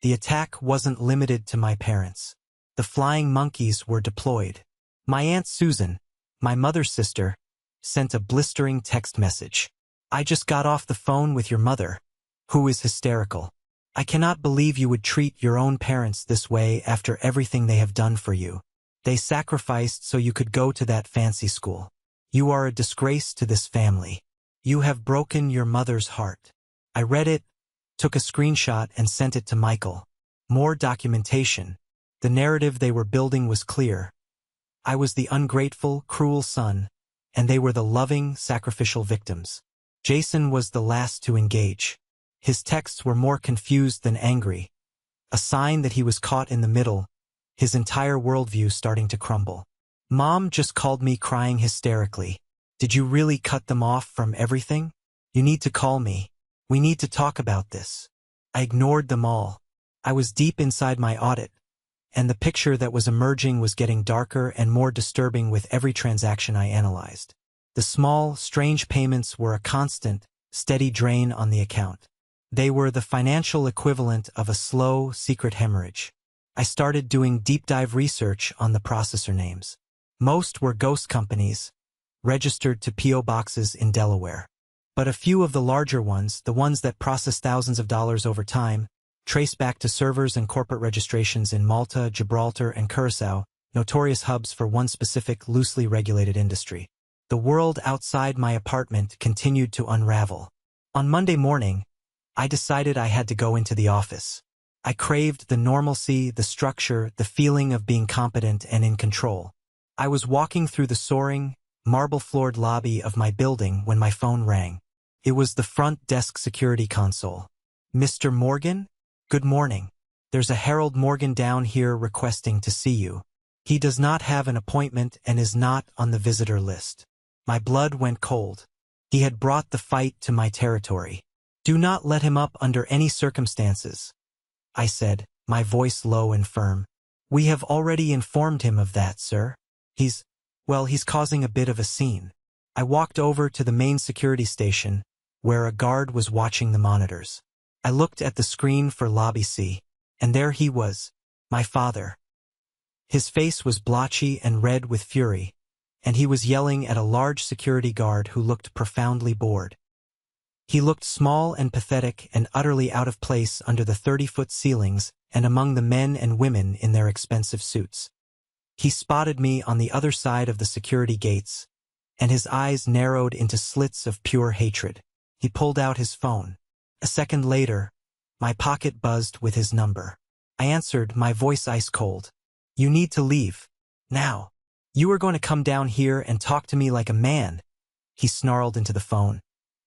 The attack wasn't limited to my parents. The flying monkeys were deployed. My Aunt Susan, my mother's sister, sent a blistering text message. I just got off the phone with your mother, who is hysterical. I cannot believe you would treat your own parents this way after everything they have done for you. They sacrificed so you could go to that fancy school. You are a disgrace to this family. You have broken your mother's heart. I read it, took a screenshot and sent it to Michael. More documentation. The narrative they were building was clear. I was the ungrateful, cruel son, and they were the loving, sacrificial victims. Jason was the last to engage. His texts were more confused than angry, a sign that he was caught in the middle, his entire worldview starting to crumble. Mom just called me crying hysterically. Did you really cut them off from everything? You need to call me. We need to talk about this. I ignored them all. I was deep inside my audit, and the picture that was emerging was getting darker and more disturbing with every transaction I analyzed. The small, strange payments were a constant, steady drain on the account. They were the financial equivalent of a slow, secret hemorrhage. I started doing deep dive research on the processor names. Most were ghost companies, registered to P.O. boxes in Delaware. But a few of the larger ones, the ones that process thousands of dollars over time, trace back to servers and corporate registrations in Malta, Gibraltar, and Curaçao, notorious hubs for one specific, loosely regulated industry. The world outside my apartment continued to unravel. On Monday morning, I decided I had to go into the office. I craved the normalcy, the structure, the feeling of being competent and in control. I was walking through the soaring, marble-floored lobby of my building when my phone rang. It was the front desk security console. Mr. Morgan? Good morning. There's a Harold Morgan down here requesting to see you. He does not have an appointment and is not on the visitor list. My blood went cold. He had brought the fight to my territory. Do not let him up under any circumstances, I said, my voice low and firm. We have already informed him of that, sir. He's causing a bit of a scene. I walked over to the main security station, where a guard was watching the monitors. I looked at the screen for Lobby C, and there he was, my father. His face was blotchy and red with fury, and he was yelling at a large security guard who looked profoundly bored. He looked small and pathetic and utterly out of place under the 30-foot ceilings and among the men and women in their expensive suits. He spotted me on the other side of the security gates, and his eyes narrowed into slits of pure hatred. He pulled out his phone. A second later, my pocket buzzed with his number. I answered, my voice ice cold. You need to leave. Now. You are going to come down here and talk to me like a man. He snarled into the phone,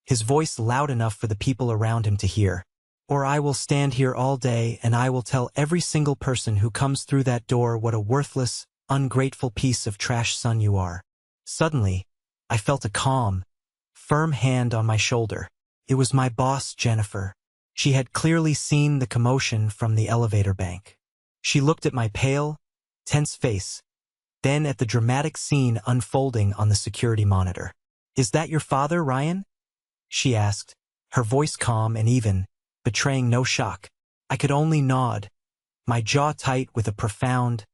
his voice loud enough for the people around him to hear. Or I will stand here all day and I will tell every single person who comes through that door what a worthless, ungrateful piece of trash son you are. Suddenly, I felt a calm, firm hand on my shoulder. It was my boss, Jennifer. She had clearly seen the commotion from the elevator bank. She looked at my pale, tense face, then at the dramatic scene unfolding on the security monitor. Is that your father, Ryan? She asked, her voice calm and even, betraying no shock. I could only nod, my jaw tight with a profound,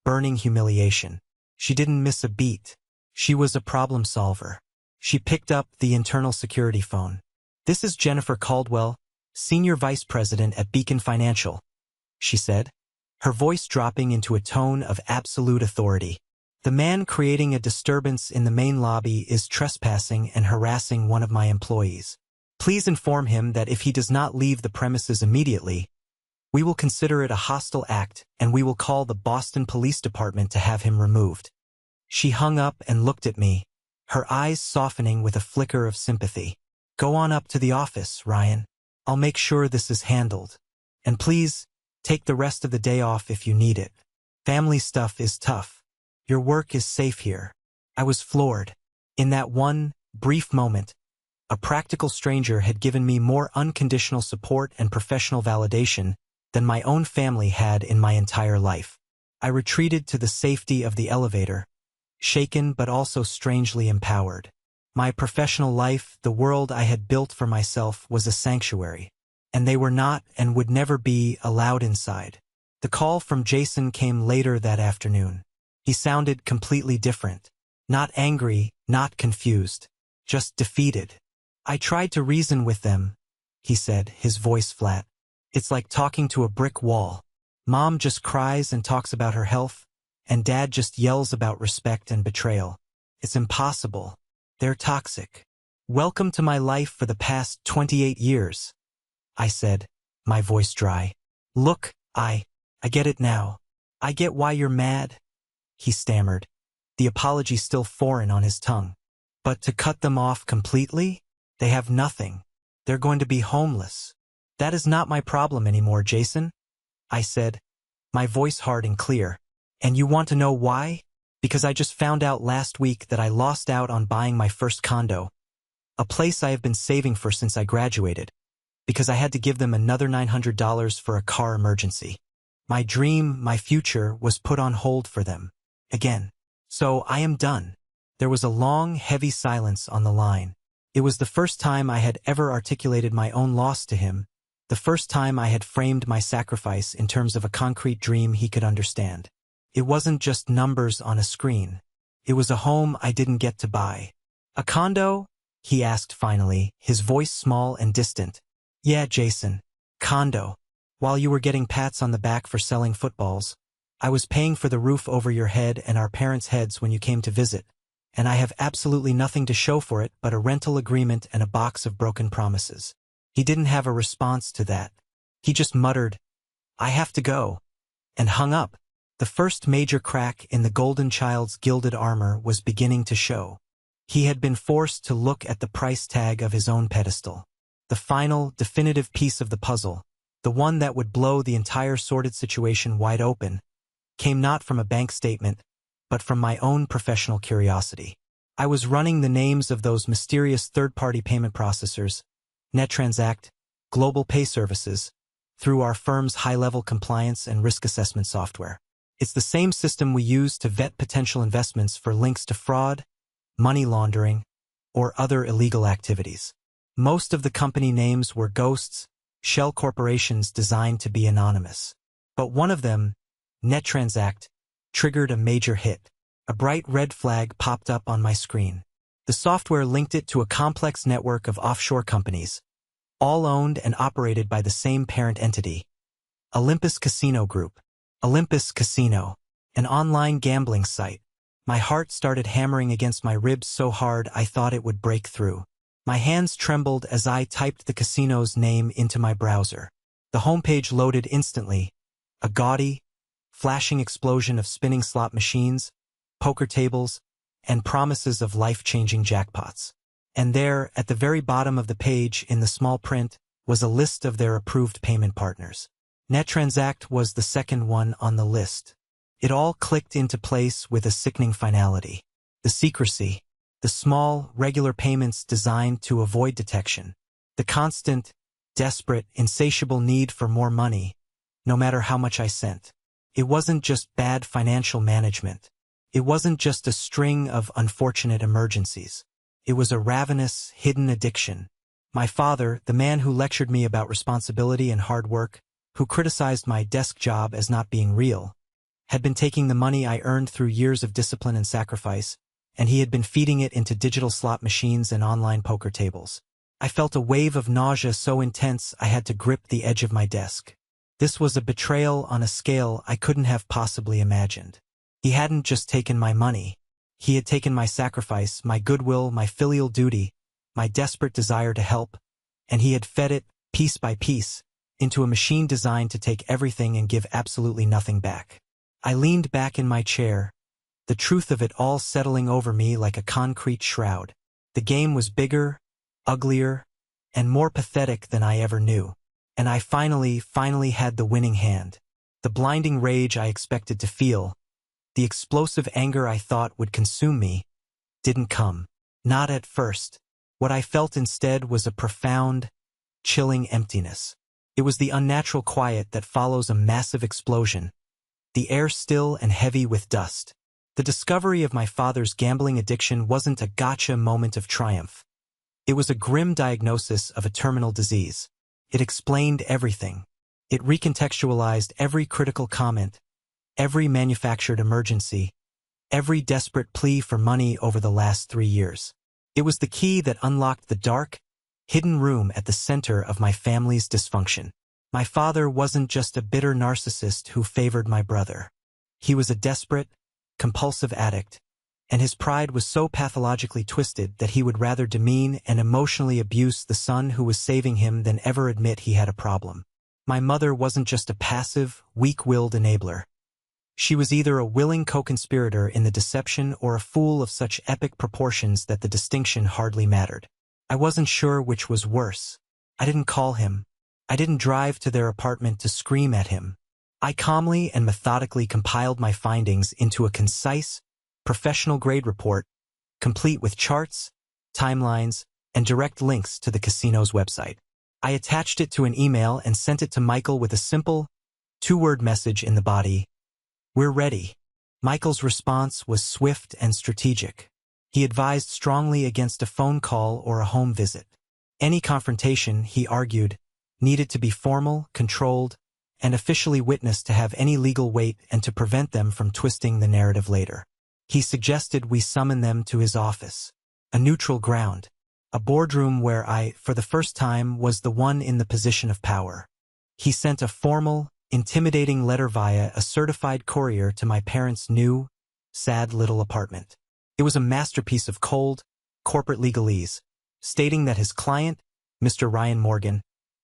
burning humiliation. She didn't miss a beat. She was a problem solver. She picked up the internal security phone. This is Jennifer Caldwell, Senior Vice President at Beacon Financial, she said, her voice dropping into a tone of absolute authority. The man creating a disturbance in the main lobby is trespassing and harassing one of my employees. Please inform him that if he does not leave the premises immediately, we will consider it a hostile act and we will call the Boston Police Department to have him removed. She hung up and looked at me, her eyes softening with a flicker of sympathy. Go on up to the office, Ryan. I'll make sure this is handled. And please, take the rest of the day off if you need it. Family stuff is tough. Your work is safe here. I was floored. In that one, brief moment, a practical stranger had given me more unconditional support and professional validation than my own family had in my entire life. I retreated to the safety of the elevator, shaken but also strangely empowered. My professional life, the world I had built for myself, was a sanctuary, and they were not and would never be allowed inside. The call from Jason came later that afternoon. He sounded completely different. Not angry, not confused, just defeated. I tried to reason with them, he said, his voice flat. It's like talking to a brick wall. Mom just cries and talks about her health, and Dad just yells about respect and betrayal. It's impossible. They're toxic. Welcome to my life for the past 28 years, I said, my voice dry. Look, I get it now. I get why you're mad, he stammered, the apology still foreign on his tongue. But to cut them off completely? They have nothing. They're going to be homeless. That is not my problem anymore, Jason, I said, my voice hard and clear. And you want to know why? Because I just found out last week that I lost out on buying my first condo, a place I have been saving for since I graduated, because I had to give them another $900 for a car emergency. My dream, my future, was put on hold for them. Again. So I am done. There was a long, heavy silence on the line. It was the first time I had ever articulated my own loss to him, the first time I had framed my sacrifice in terms of a concrete dream he could understand. It wasn't just numbers on a screen. It was a home I didn't get to buy. A condo? He asked finally, his voice small and distant. Yeah, Jason. Condo. While you were getting pats on the back for selling footballs, I was paying for the roof over your head and our parents' heads when you came to visit, and I have absolutely nothing to show for it but a rental agreement and a box of broken promises. He didn't have a response to that. He just muttered, I have to go, and hung up. The first major crack in the golden child's gilded armor was beginning to show. He had been forced to look at the price tag of his own pedestal. The final, definitive piece of the puzzle, the one that would blow the entire sordid situation wide open, came not from a bank statement, but from my own professional curiosity. I was running the names of those mysterious third-party payment processors, NetTransact, Global Pay Services, through our firm's high-level compliance and risk assessment software. It's the same system we use to vet potential investments for links to fraud, money laundering, or other illegal activities. Most of the company names were ghosts, shell corporations designed to be anonymous. But one of them, NetTransact, triggered a major hit. A bright red flag popped up on my screen. The software linked it to a complex network of offshore companies, all owned and operated by the same parent entity, Olympus Casino Group. Olympus Casino, an online gambling site. My heart started hammering against my ribs so hard I thought it would break through. My hands trembled as I typed the casino's name into my browser. The homepage loaded instantly, a gaudy, flashing explosion of spinning slot machines, poker tables, and promises of life-changing jackpots. And there, at the very bottom of the page in the small print, was a list of their approved payment partners. NetTransact was the second one on the list. It all clicked into place with a sickening finality. The secrecy, the small, regular payments designed to avoid detection, the constant, desperate, insatiable need for more money, no matter how much I sent. It wasn't just bad financial management. It wasn't just a string of unfortunate emergencies. It was a ravenous, hidden addiction. My father, the man who lectured me about responsibility and hard work, who criticized my desk job as not being real, had been taking the money I earned through years of discipline and sacrifice, and he had been feeding it into digital slot machines and online poker tables. I felt a wave of nausea so intense I had to grip the edge of my desk. This was a betrayal on a scale I couldn't have possibly imagined. He hadn't just taken my money. He had taken my sacrifice, my goodwill, my filial duty, my desperate desire to help, and he had fed it, piece by piece, into a machine designed to take everything and give absolutely nothing back. I leaned back in my chair, the truth of it all settling over me like a concrete shroud. The game was bigger, uglier, and more pathetic than I ever knew. And I finally had the winning hand. The blinding rage I expected to feel, the explosive anger I thought would consume me, didn't come. Not at first. What I felt instead was a profound, chilling emptiness. It was the unnatural quiet that follows a massive explosion, the air still and heavy with dust. The discovery of my father's gambling addiction wasn't a gotcha moment of triumph. It was a grim diagnosis of a terminal disease. It explained everything. It recontextualized every critical comment, every manufactured emergency, every desperate plea for money over the last 3 years. It was the key that unlocked the dark, hidden room at the center of my family's dysfunction. My father wasn't just a bitter narcissist who favored my brother. He was a desperate, compulsive addict, and his pride was so pathologically twisted that he would rather demean and emotionally abuse the son who was saving him than ever admit he had a problem. My mother wasn't just a passive, weak-willed enabler. She was either a willing co-conspirator in the deception or a fool of such epic proportions that the distinction hardly mattered. I wasn't sure which was worse. I didn't call him. I didn't drive to their apartment to scream at him. I calmly and methodically compiled my findings into a concise, professional-grade report, complete with charts, timelines, and direct links to the casino's website. I attached it to an email and sent it to Michael with a simple, 2-word message in the body: "We're ready." Michael's response was swift and strategic. He advised strongly against a phone call or a home visit. Any confrontation, he argued, needed to be formal, controlled, and officially witnessed to have any legal weight and to prevent them from twisting the narrative later. He suggested we summon them to his office, a neutral ground, a boardroom where I, for the first time, was the one in the position of power. He sent a formal, intimidating letter via a certified courier to my parents' new, sad little apartment. It was a masterpiece of cold, corporate legalese, stating that his client, Mr. Ryan Morgan,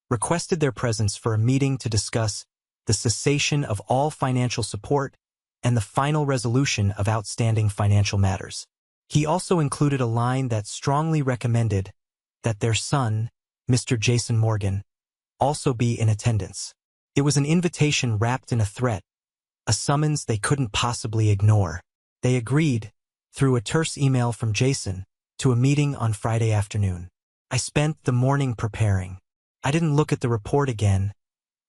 requested their presence for a meeting to discuss the cessation of all financial support and the final resolution of outstanding financial matters. He also included a line that strongly recommended that their son, Mr. Jason Morgan, also be in attendance. It was an invitation wrapped in a threat, a summons they couldn't possibly ignore. They agreed, through a terse email from Jason, to a meeting on Friday afternoon. I spent the morning preparing. I didn't look at the report again.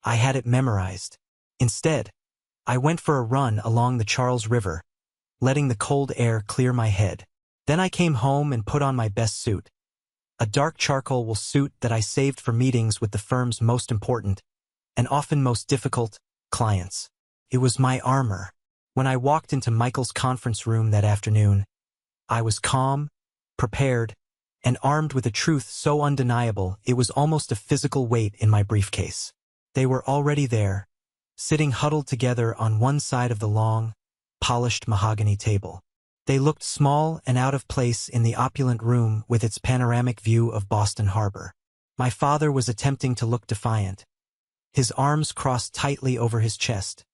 I had it memorized. Instead, I went for a run along the Charles River, letting the cold air clear my head. Then I came home and put on my best suit, a dark charcoal wool suit that I saved for meetings with the firm's most important, and often most difficult, clients. It was my armor. When I walked into Michael's conference room that afternoon, I was calm, prepared, and armed with a truth so undeniable it was almost a physical weight in my briefcase. They were already there, sitting huddled together on one side of the long, polished mahogany table. They looked small and out of place in the opulent room with its panoramic view of Boston Harbor. My father was attempting to look defiant, his arms crossed tightly over his chest,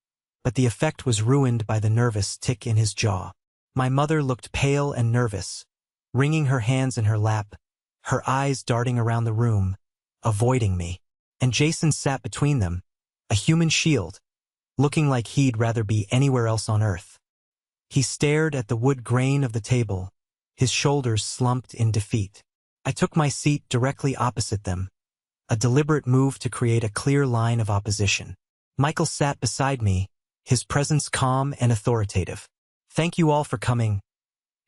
but the effect was ruined by the nervous tick in his jaw. My mother looked pale and nervous, wringing her hands in her lap, her eyes darting around the room, avoiding me. And Jason sat between them, a human shield, looking like he'd rather be anywhere else on earth. He stared at the wood grain of the table, his shoulders slumped in defeat. I took my seat directly opposite them, a deliberate move to create a clear line of opposition. Michael sat beside me, his presence calm and authoritative. "Thank you all for coming,"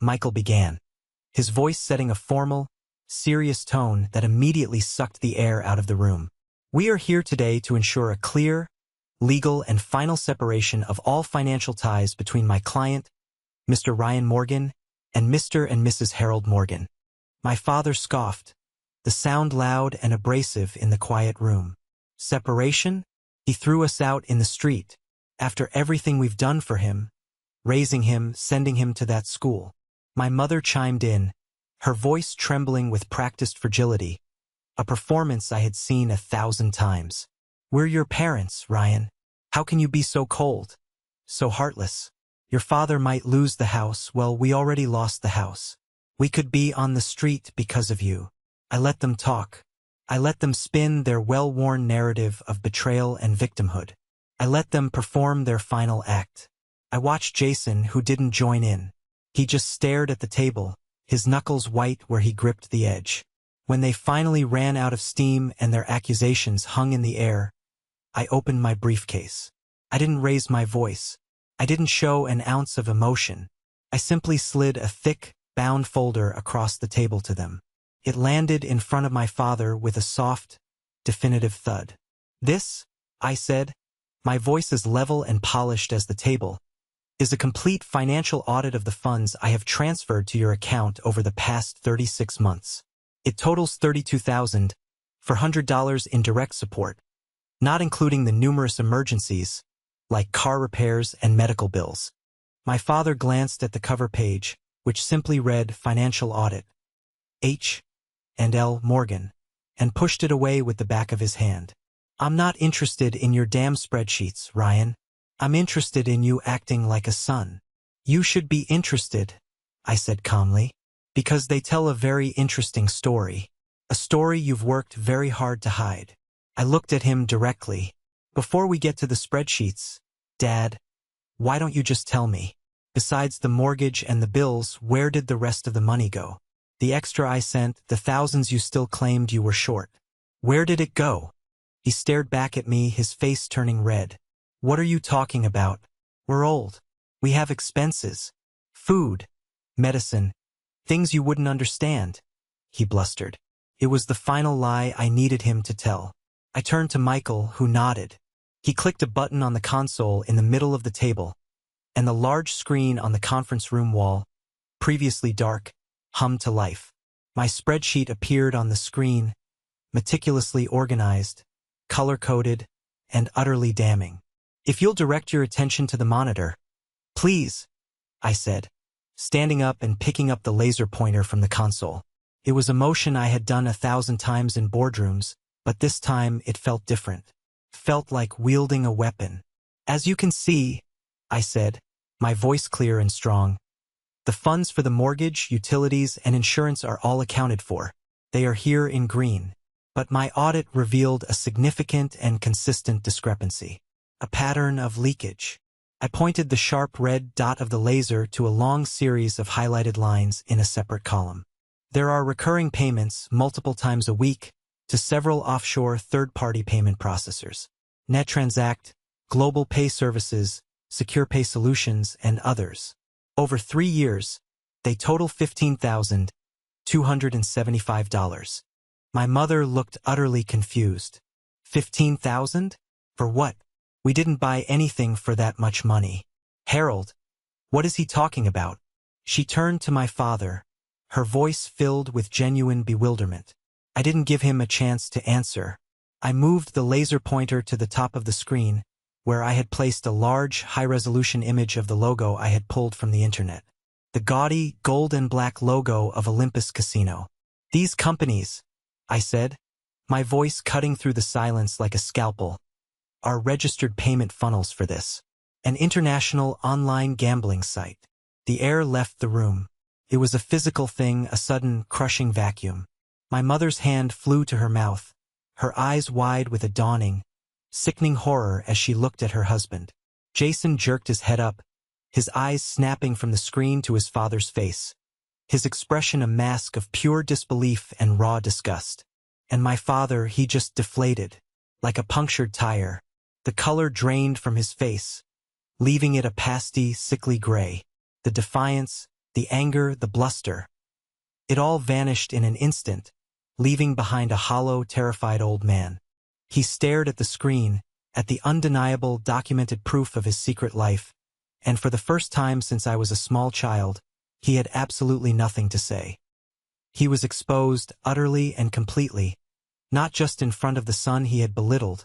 Michael began, his voice setting a formal, serious tone that immediately sucked the air out of the room. "We are here today to ensure a clear, legal, and final separation of all financial ties between my client, Mr. Ryan Morgan, and Mr. and Mrs. Harold Morgan." My father scoffed, the sound loud and abrasive in the quiet room. "Separation? He threw us out in the street, after everything we've done for him, raising him, sending him to that school." My mother chimed in, her voice trembling with practiced fragility, a performance I had seen 1,000 times. "We're your parents, Ryan. How can you be so cold, so heartless? Your father might lose the house. Well, we already lost the house. We could be on the street because of you." I let them talk. I let them spin their well-worn narrative of betrayal and victimhood. I let them perform their final act. I watched Jason, who didn't join in. He just stared at the table, his knuckles white where he gripped the edge. When they finally ran out of steam and their accusations hung in the air, I opened my briefcase. I didn't raise my voice. I didn't show an ounce of emotion. I simply slid a thick, bound folder across the table to them. It landed in front of my father with a soft, definitive thud. "This," I said, my voice as level and polished as the table, "is a complete financial audit of the funds I have transferred to your account over the past 36 months. It totals $32,400 in direct support, not including the numerous emergencies, like car repairs and medical bills." My father glanced at the cover page, which simply read Financial Audit, H&L Morgan, and pushed it away with the back of his hand. "I'm not interested in your damn spreadsheets, Ryan. I'm interested in you acting like a son." "You should be interested," I said calmly, "because they tell a very interesting story. A story you've worked very hard to hide." I looked at him directly. "Before we get to the spreadsheets, Dad, why don't you just tell me? Besides the mortgage and the bills, where did the rest of the money go? The extra I sent, the thousands you still claimed you were short. Where did it go?" He stared back at me, his face turning red. "What are you talking about? We're old. We have expenses. Food, medicine, things you wouldn't understand," he blustered. It was the final lie I needed him to tell. I turned to Michael, who nodded. He clicked a button on the console in the middle of the table, and the large screen on the conference room wall, previously dark, hummed to life. My spreadsheet appeared on the screen, meticulously organized, color-coded, and utterly damning. "If you'll direct your attention to the monitor, please," I said, standing up and picking up the laser pointer from the console. It was a motion I had done 1,000 times in boardrooms, but this time it felt different. Felt like wielding a weapon. "As you can see," I said, my voice clear and strong, "the funds for the mortgage, utilities, and insurance are all accounted for. They are here in green. But my audit revealed a significant and consistent discrepancy. A pattern of leakage. I pointed the sharp red dot of the laser to a long series of highlighted lines in a separate column. There are recurring payments multiple times a week to several offshore third-party payment processors. NetTransact, Global Pay Services, Secure Pay Solutions, and others. Over 3 years, they total $15,275. My mother looked utterly confused. 15,000? For what? We didn't buy anything for that much money. Harold, what is he talking about? She turned to my father, her voice filled with genuine bewilderment. I didn't give him a chance to answer. I moved the laser pointer to the top of the screen, where I had placed a large, high-resolution image of the logo I had pulled from the internet. The gaudy, gold and black logo of Olympus Casino. These companies, I said, my voice cutting through the silence like a scalpel, are registered payment funnels for this. An international online gambling site. The air left the room. It was a physical thing, a sudden, crushing vacuum. My mother's hand flew to her mouth, her eyes wide with a dawning, sickening horror as she looked at her husband. Jason jerked his head up, his eyes snapping from the screen to his father's face, his expression a mask of pure disbelief and raw disgust. And my father, he just deflated, like a punctured tire. The color drained from his face, leaving it a pasty, sickly gray. The defiance, the anger, the bluster. It all vanished in an instant, leaving behind a hollow, terrified old man. He stared at the screen, at the undeniable, documented proof of his secret life, and for the first time since I was a small child, he had absolutely nothing to say. He was exposed utterly and completely, not just in front of the son he had belittled,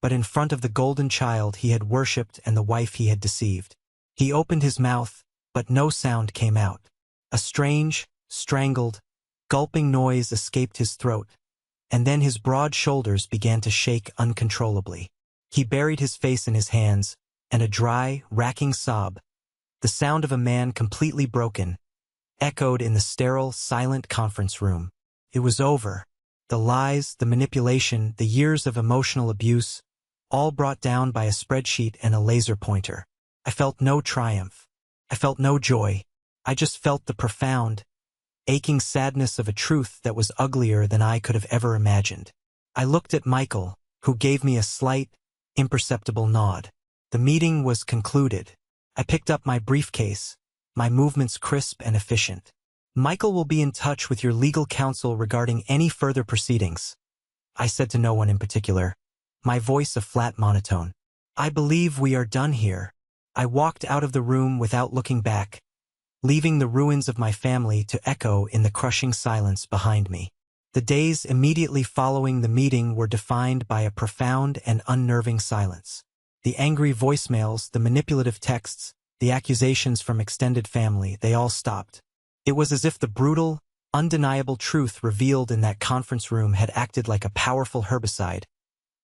but in front of the golden child he had worshipped and the wife he had deceived. He opened his mouth, but no sound came out. A strange, strangled, gulping noise escaped his throat, and then his broad shoulders began to shake uncontrollably. He buried his face in his hands, and a dry, racking sob, the sound of a man completely broken, echoed in the sterile, silent conference room. It was over. The lies, the manipulation, the years of emotional abuse, all brought down by a spreadsheet and a laser pointer. I felt no triumph. I felt no joy. I just felt the profound, aching sadness of a truth that was uglier than I could have ever imagined. I looked at Michael, who gave me a slight, imperceptible nod. The meeting was concluded. I picked up my briefcase, my movements crisp and efficient. Michael will be in touch with your legal counsel regarding any further proceedings. I said to no one in particular, my voice a flat monotone. I believe we are done here. I walked out of the room without looking back, leaving the ruins of my family to echo in the crushing silence behind me. The days immediately following the meeting were defined by a profound and unnerving silence. The angry voicemails, the manipulative texts, the accusations from extended family, they all stopped. It was as if the brutal, undeniable truth revealed in that conference room had acted like a powerful herbicide,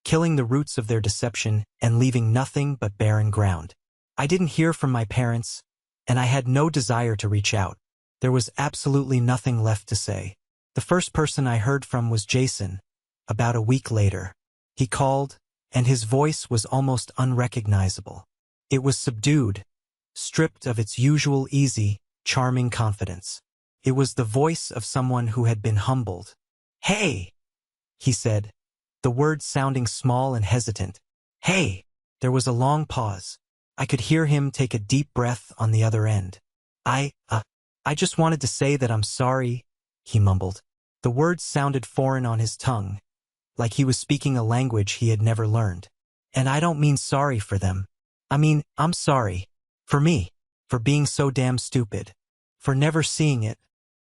killing the roots of their deception and leaving nothing but barren ground. I didn't hear from my parents, and I had no desire to reach out. There was absolutely nothing left to say. The first person I heard from was Jason, about a week later. He called, and his voice was almost unrecognizable. It was subdued, stripped of its usual easy, charming confidence. It was the voice of someone who had been humbled. "Hey," he said, the words sounding small and hesitant. "Hey." There was a long pause. I could hear him take a deep breath on the other end. I just wanted to say that I'm sorry," he mumbled. The words sounded foreign on his tongue, like he was speaking a language he had never learned. "And I don't mean sorry for them. I mean, I'm sorry. For me. For being so damn stupid. For never seeing it.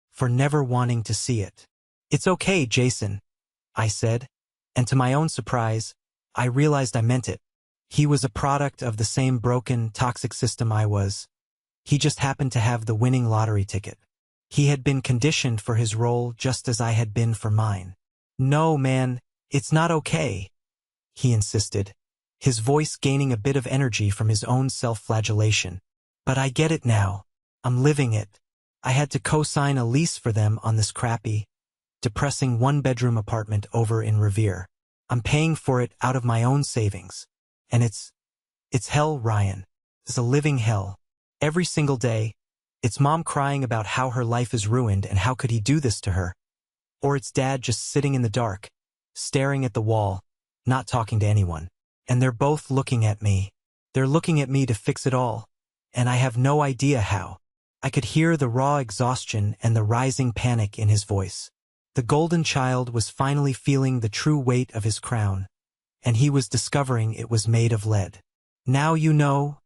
For never wanting to see it." "It's okay, Jason," I said, and to my own surprise, I realized I meant it. He was a product of the same broken, toxic system I was. He just happened to have the winning lottery ticket. He had been conditioned for his role just as I had been for mine. "No, man, it's not okay," he insisted, his voice gaining a bit of energy from his own self-flagellation. "But I get it now. I'm living it. I had to co-sign a lease for them on this crappy, depressing one-bedroom apartment over in Revere. I'm paying for it out of my own savings. And it's hell, Ryan. It's a living hell. Every single day, it's mom crying about how her life is ruined and how could he do this to her. Or it's dad just sitting in the dark, staring at the wall, not talking to anyone. And they're both looking at me. They're looking at me to fix it all. And I have no idea how. I could hear the raw exhaustion and the rising panic in his voice. The golden child was finally feeling the true weight of his crown, and he was discovering it was made of lead. "Now you know,"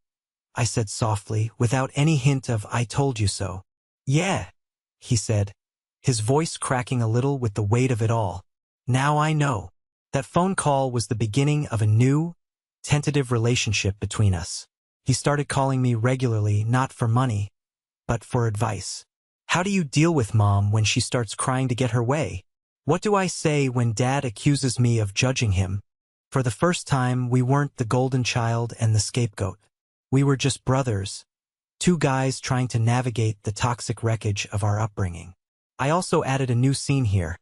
I said softly, without any hint of "I told you so." "Yeah," he said, his voice cracking a little with the weight of it all. "Now I know." That phone call was the beginning of a new, tentative relationship between us. He started calling me regularly, not for money, but for advice. How do you deal with mom when she starts crying to get her way? What do I say when dad accuses me of judging him? For the first time, we weren't the golden child and the scapegoat. We were just brothers, two guys trying to navigate the toxic wreckage of our upbringing. I also added a new scene here.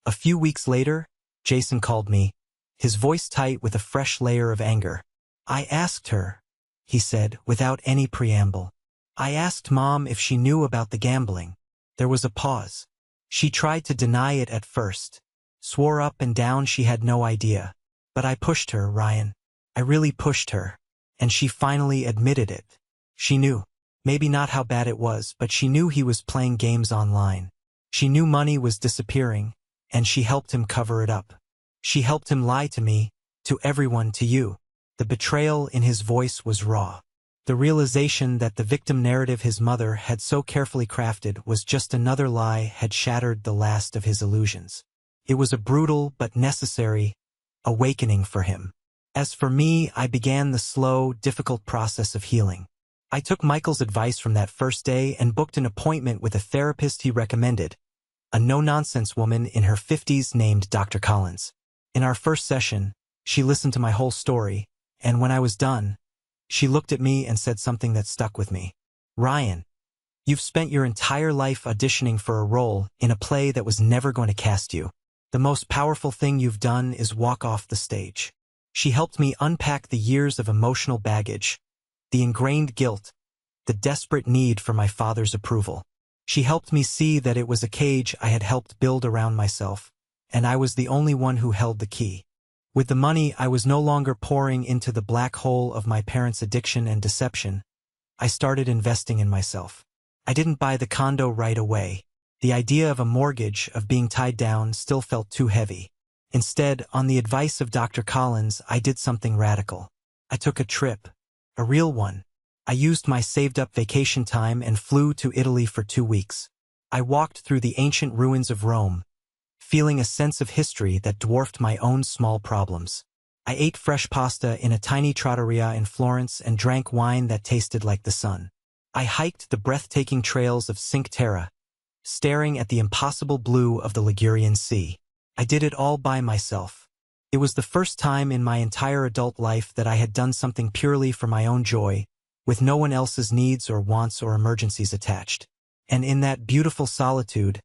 A few weeks later, Jason called me, his voice tight with a fresh layer of anger. "I asked her," he said, without any preamble. "I asked mom if she knew about the gambling." There was a pause. She tried to deny it at first, swore up and down she had no idea. But I pushed her, Ryan. I really pushed her. And she finally admitted it. She knew. Maybe not how bad it was, but she knew he was playing games online. She knew money was disappearing, and she helped him cover it up. She helped him lie to me, to everyone, to you. The betrayal in his voice was raw. The realization that the victim narrative his mother had so carefully crafted was just another lie had shattered the last of his illusions. It was a brutal but necessary awakening for him. As for me, I began the slow, difficult process of healing. I took Michael's advice from that first day and booked an appointment with a therapist he recommended, a no-nonsense woman in her 50s named Dr. Collins. In our first session, she listened to my whole story, and when I was done, she looked at me and said something that stuck with me. "Ryan, you've spent your entire life auditioning for a role in a play that was never going to cast you. The most powerful thing you've done is walk off the stage." She helped me unpack the years of emotional baggage, the ingrained guilt, the desperate need for my father's approval. She helped me see that it was a cage I had helped build around myself, and I was the only one who held the key. With the money I was no longer pouring into the black hole of my parents' addiction and deception, I started investing in myself. I didn't buy the condo right away. The idea of a mortgage, of being tied down, still felt too heavy. Instead, on the advice of Dr. Collins, I did something radical. I took a trip, a real one. I used my saved-up vacation time and flew to Italy for 2 weeks. I walked through the ancient ruins of Rome, feeling a sense of history that dwarfed my own small problems. I ate fresh pasta in a tiny trattoria in Florence and drank wine that tasted like the sun. I hiked the breathtaking trails of Cinque Terre, staring at the impossible blue of the Ligurian Sea. I did it all by myself. It was the first time in my entire adult life that I had done something purely for my own joy, with no one else's needs or wants or emergencies attached. And in that beautiful solitude,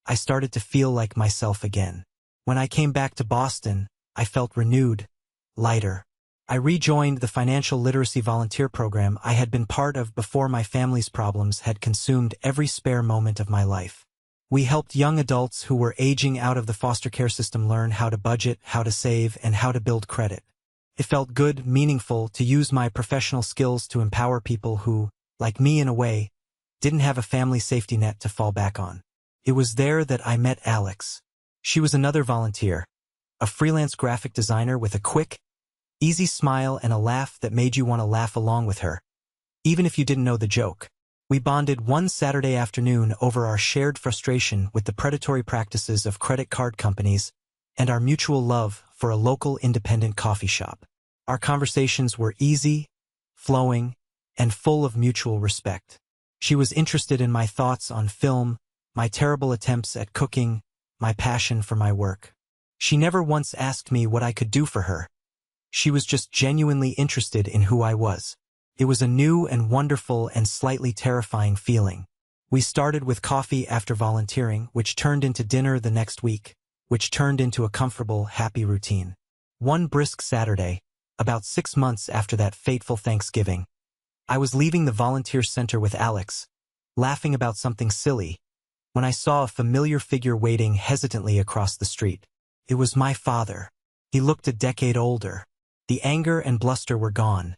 I started to feel like myself again. When I came back to Boston, I felt renewed, lighter. I rejoined the financial literacy volunteer program I had been part of before my family's problems had consumed every spare moment of my life. We helped young adults who were aging out of the foster care system learn how to budget, how to save, and how to build credit. It felt good, meaningful, to use my professional skills to empower people who, like me in a way, didn't have a family safety net to fall back on. It was there that I met Alex. She was another volunteer, a freelance graphic designer with a quick, easy smile and a laugh that made you want to laugh along with her, even if you didn't know the joke. We bonded one Saturday afternoon over our shared frustration with the predatory practices of credit card companies and our mutual love for a local independent coffee shop. Our conversations were easy, flowing, and full of mutual respect. She was interested in my thoughts on film, my terrible attempts at cooking, my passion for my work. She never once asked me what I could do for her. She was just genuinely interested in who I was. It was a new and wonderful and slightly terrifying feeling. We started with coffee after volunteering, which turned into dinner the next week, which turned into a comfortable, happy routine. One brisk Saturday, about 6 months after that fateful Thanksgiving, I was leaving the volunteer center with Alex, laughing about something silly, when I saw a familiar figure waiting hesitantly across the street. It was my father. He looked a decade older. The anger and bluster were gone,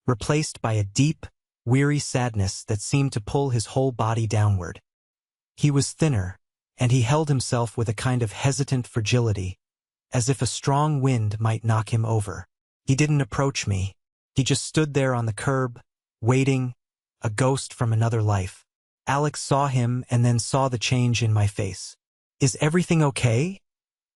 replaced by a deep, weary sadness that seemed to pull his whole body downward. He was thinner, and he held himself with a kind of hesitant fragility, as if a strong wind might knock him over. He didn't approach me. He just stood there on the curb, waiting, a ghost from another life. Alex saw him and then saw the change in my face. "Is everything okay?"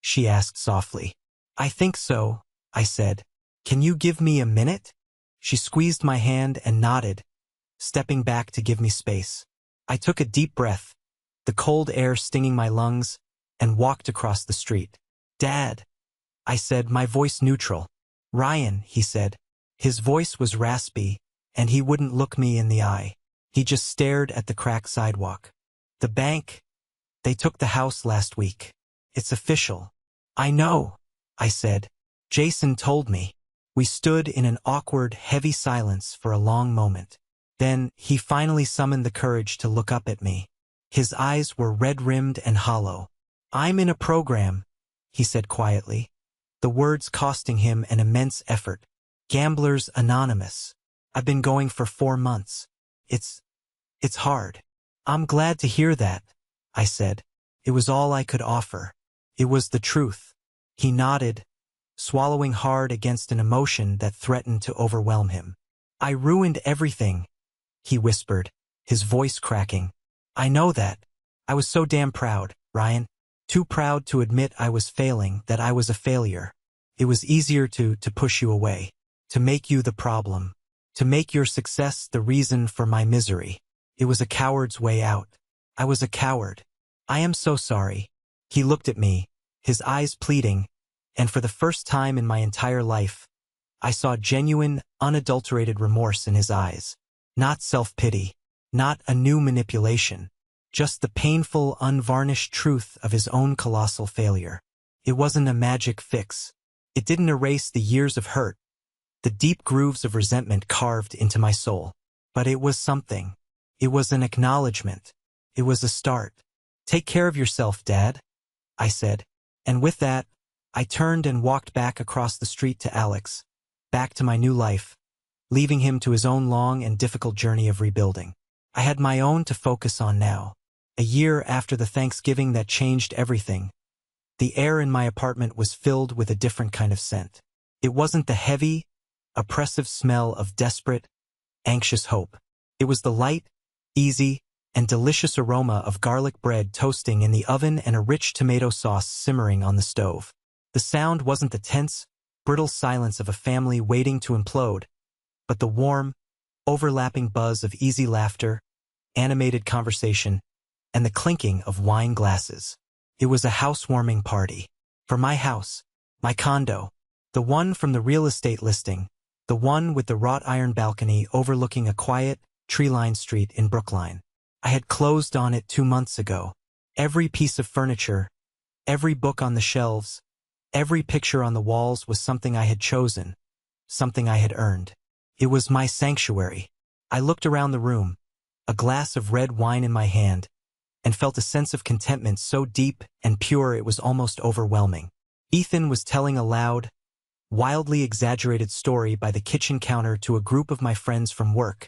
she asked softly. "I think so," I said. "Can you give me a minute?" She squeezed my hand and nodded, stepping back to give me space. I took a deep breath, the cold air stinging my lungs, and walked across the street. "Dad," I said, my voice neutral. "Ryan," he said. His voice was raspy, and he wouldn't look me in the eye. He just stared at the cracked sidewalk. "The bank, they took the house last week. It's official." "I know," I said. "Jason told me." We stood in an awkward, heavy silence for a long moment. Then he finally summoned the courage to look up at me. His eyes were red-rimmed and hollow. "I'm in a program," he said quietly, the words costing him an immense effort. "Gamblers Anonymous. I've been going for 4 months. It's hard." "I'm glad to hear that," I said. It was all I could offer. It was the truth. He nodded, swallowing hard against an emotion that threatened to overwhelm him. "I ruined everything," he whispered, his voice cracking. "I know that. I was so damn proud, Ryan. Too proud to admit I was failing, that I was a failure. It was easier to push you away, to make you the problem, to make your success the reason for my misery. It was a coward's way out. I was a coward. I am so sorry." He looked at me, his eyes pleading, and for the first time in my entire life, I saw genuine, unadulterated remorse in his eyes. Not self-pity, not a new manipulation, just the painful, unvarnished truth of his own colossal failure. It wasn't a magic fix. It didn't erase the years of hurt, the deep grooves of resentment carved into my soul. But it was something. It was an acknowledgement. It was a start. "Take care of yourself, Dad," I said. And with that, I turned and walked back across the street to Alex, back to my new life, leaving him to his own long and difficult journey of rebuilding. I had my own to focus on now. A year after the Thanksgiving that changed everything, the air in my apartment was filled with a different kind of scent. It wasn't the heavy, oppressive smell of desperate, anxious hope. It was the light, easy, and delicious aroma of garlic bread toasting in the oven and a rich tomato sauce simmering on the stove. The sound wasn't the tense, brittle silence of a family waiting to implode, but the warm, overlapping buzz of easy laughter, animated conversation, and the clinking of wine glasses. It was a housewarming party. For my house, my condo, the one from the real estate listing, the one with the wrought iron balcony overlooking a quiet, tree-lined street in Brookline. I had closed on it 2 months ago. Every piece of furniture, every book on the shelves, every picture on the walls was something I had chosen, something I had earned. It was my sanctuary. I looked around the room, a glass of red wine in my hand, and felt a sense of contentment so deep and pure it was almost overwhelming. Ethan was telling a loud, wildly exaggerated story by the kitchen counter to a group of my friends from work,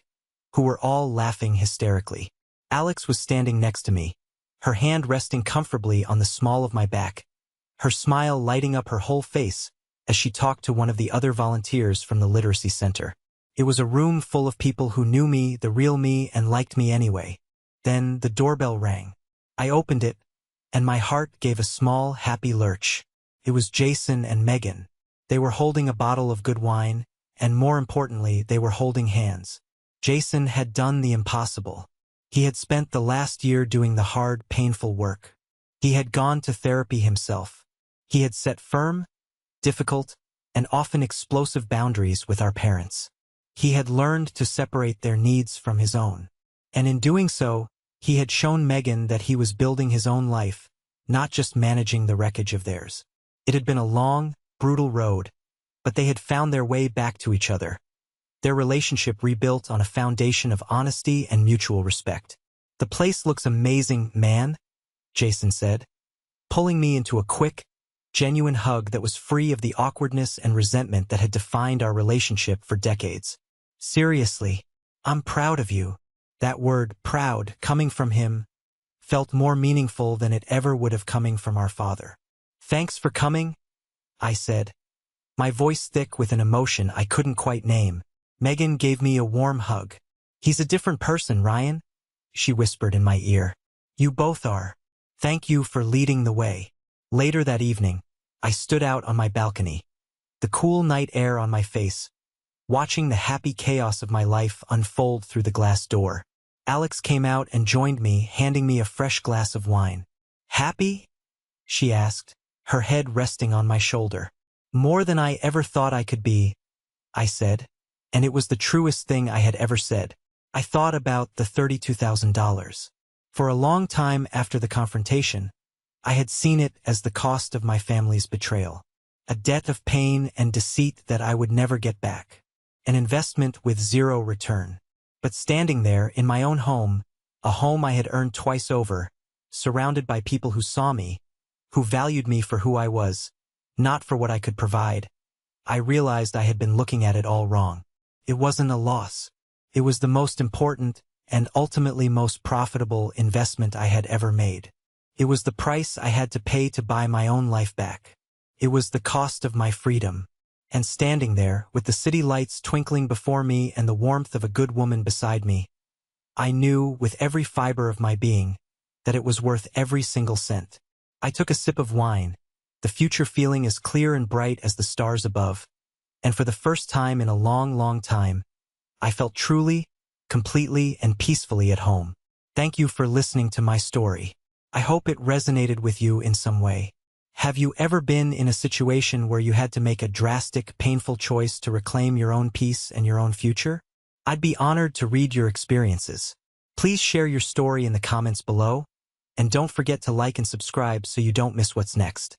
who were all laughing hysterically. Alex was standing next to me, her hand resting comfortably on the small of my back, her smile lighting up her whole face as she talked to one of the other volunteers from the literacy center. It was a room full of people who knew me, the real me, and liked me anyway. Then the doorbell rang. I opened it, and my heart gave a small, happy lurch. It was Jason and Megan. They were holding a bottle of good wine, and more importantly, they were holding hands. Jason had done the impossible. He had spent the last year doing the hard, painful work. He had gone to therapy himself. He had set firm, difficult, and often explosive boundaries with our parents. He had learned to separate their needs from his own. And in doing so, he had shown Megan that he was building his own life, not just managing the wreckage of theirs. It had been a long, brutal road, but they had found their way back to each other. their relationship rebuilt on a foundation of honesty and mutual respect. "The place looks amazing, man," Jason said, pulling me into a quick, genuine hug that was free of the awkwardness and resentment that had defined our relationship for decades. "Seriously, I'm proud of you." That word, proud, coming from him, felt more meaningful than it ever would have coming from our father. "Thanks for coming," I said, my voice thick with an emotion I couldn't quite name. Megan gave me a warm hug. "He's a different person, Ryan," she whispered in my ear. "You both are. Thank you for leading the way." Later that evening, I stood out on my balcony, the cool night air on my face, watching the happy chaos of my life unfold through the glass door. Alex came out and joined me, handing me a fresh glass of wine. "Happy?" she asked, her head resting on my shoulder. "More than I ever thought I could be," I said, and it was the truest thing I had ever said. I thought about the $32,000. For a long time after the confrontation, I had seen it as the cost of my family's betrayal, a debt of pain and deceit that I would never get back, an investment with zero return. But standing there in my own home, a home I had earned twice over, surrounded by people who saw me, who valued me for who I was, not for what I could provide, I realized I had been looking at it all wrong. It wasn't a loss. It was the most important and ultimately most profitable investment I had ever made. It was the price I had to pay to buy my own life back. It was the cost of my freedom. And standing there, with the city lights twinkling before me and the warmth of a good woman beside me, I knew, with every fiber of my being, that it was worth every single cent. I took a sip of wine, the future feeling as clear and bright as the stars above, and for the first time in a long, long time, I felt truly, completely, and peacefully at home. Thank you for listening to my story. I hope it resonated with you in some way. Have you ever been in a situation where you had to make a drastic, painful choice to reclaim your own peace and your own future? I'd be honored to read your experiences. Please share your story in the comments below, and don't forget to like and subscribe so you don't miss what's next.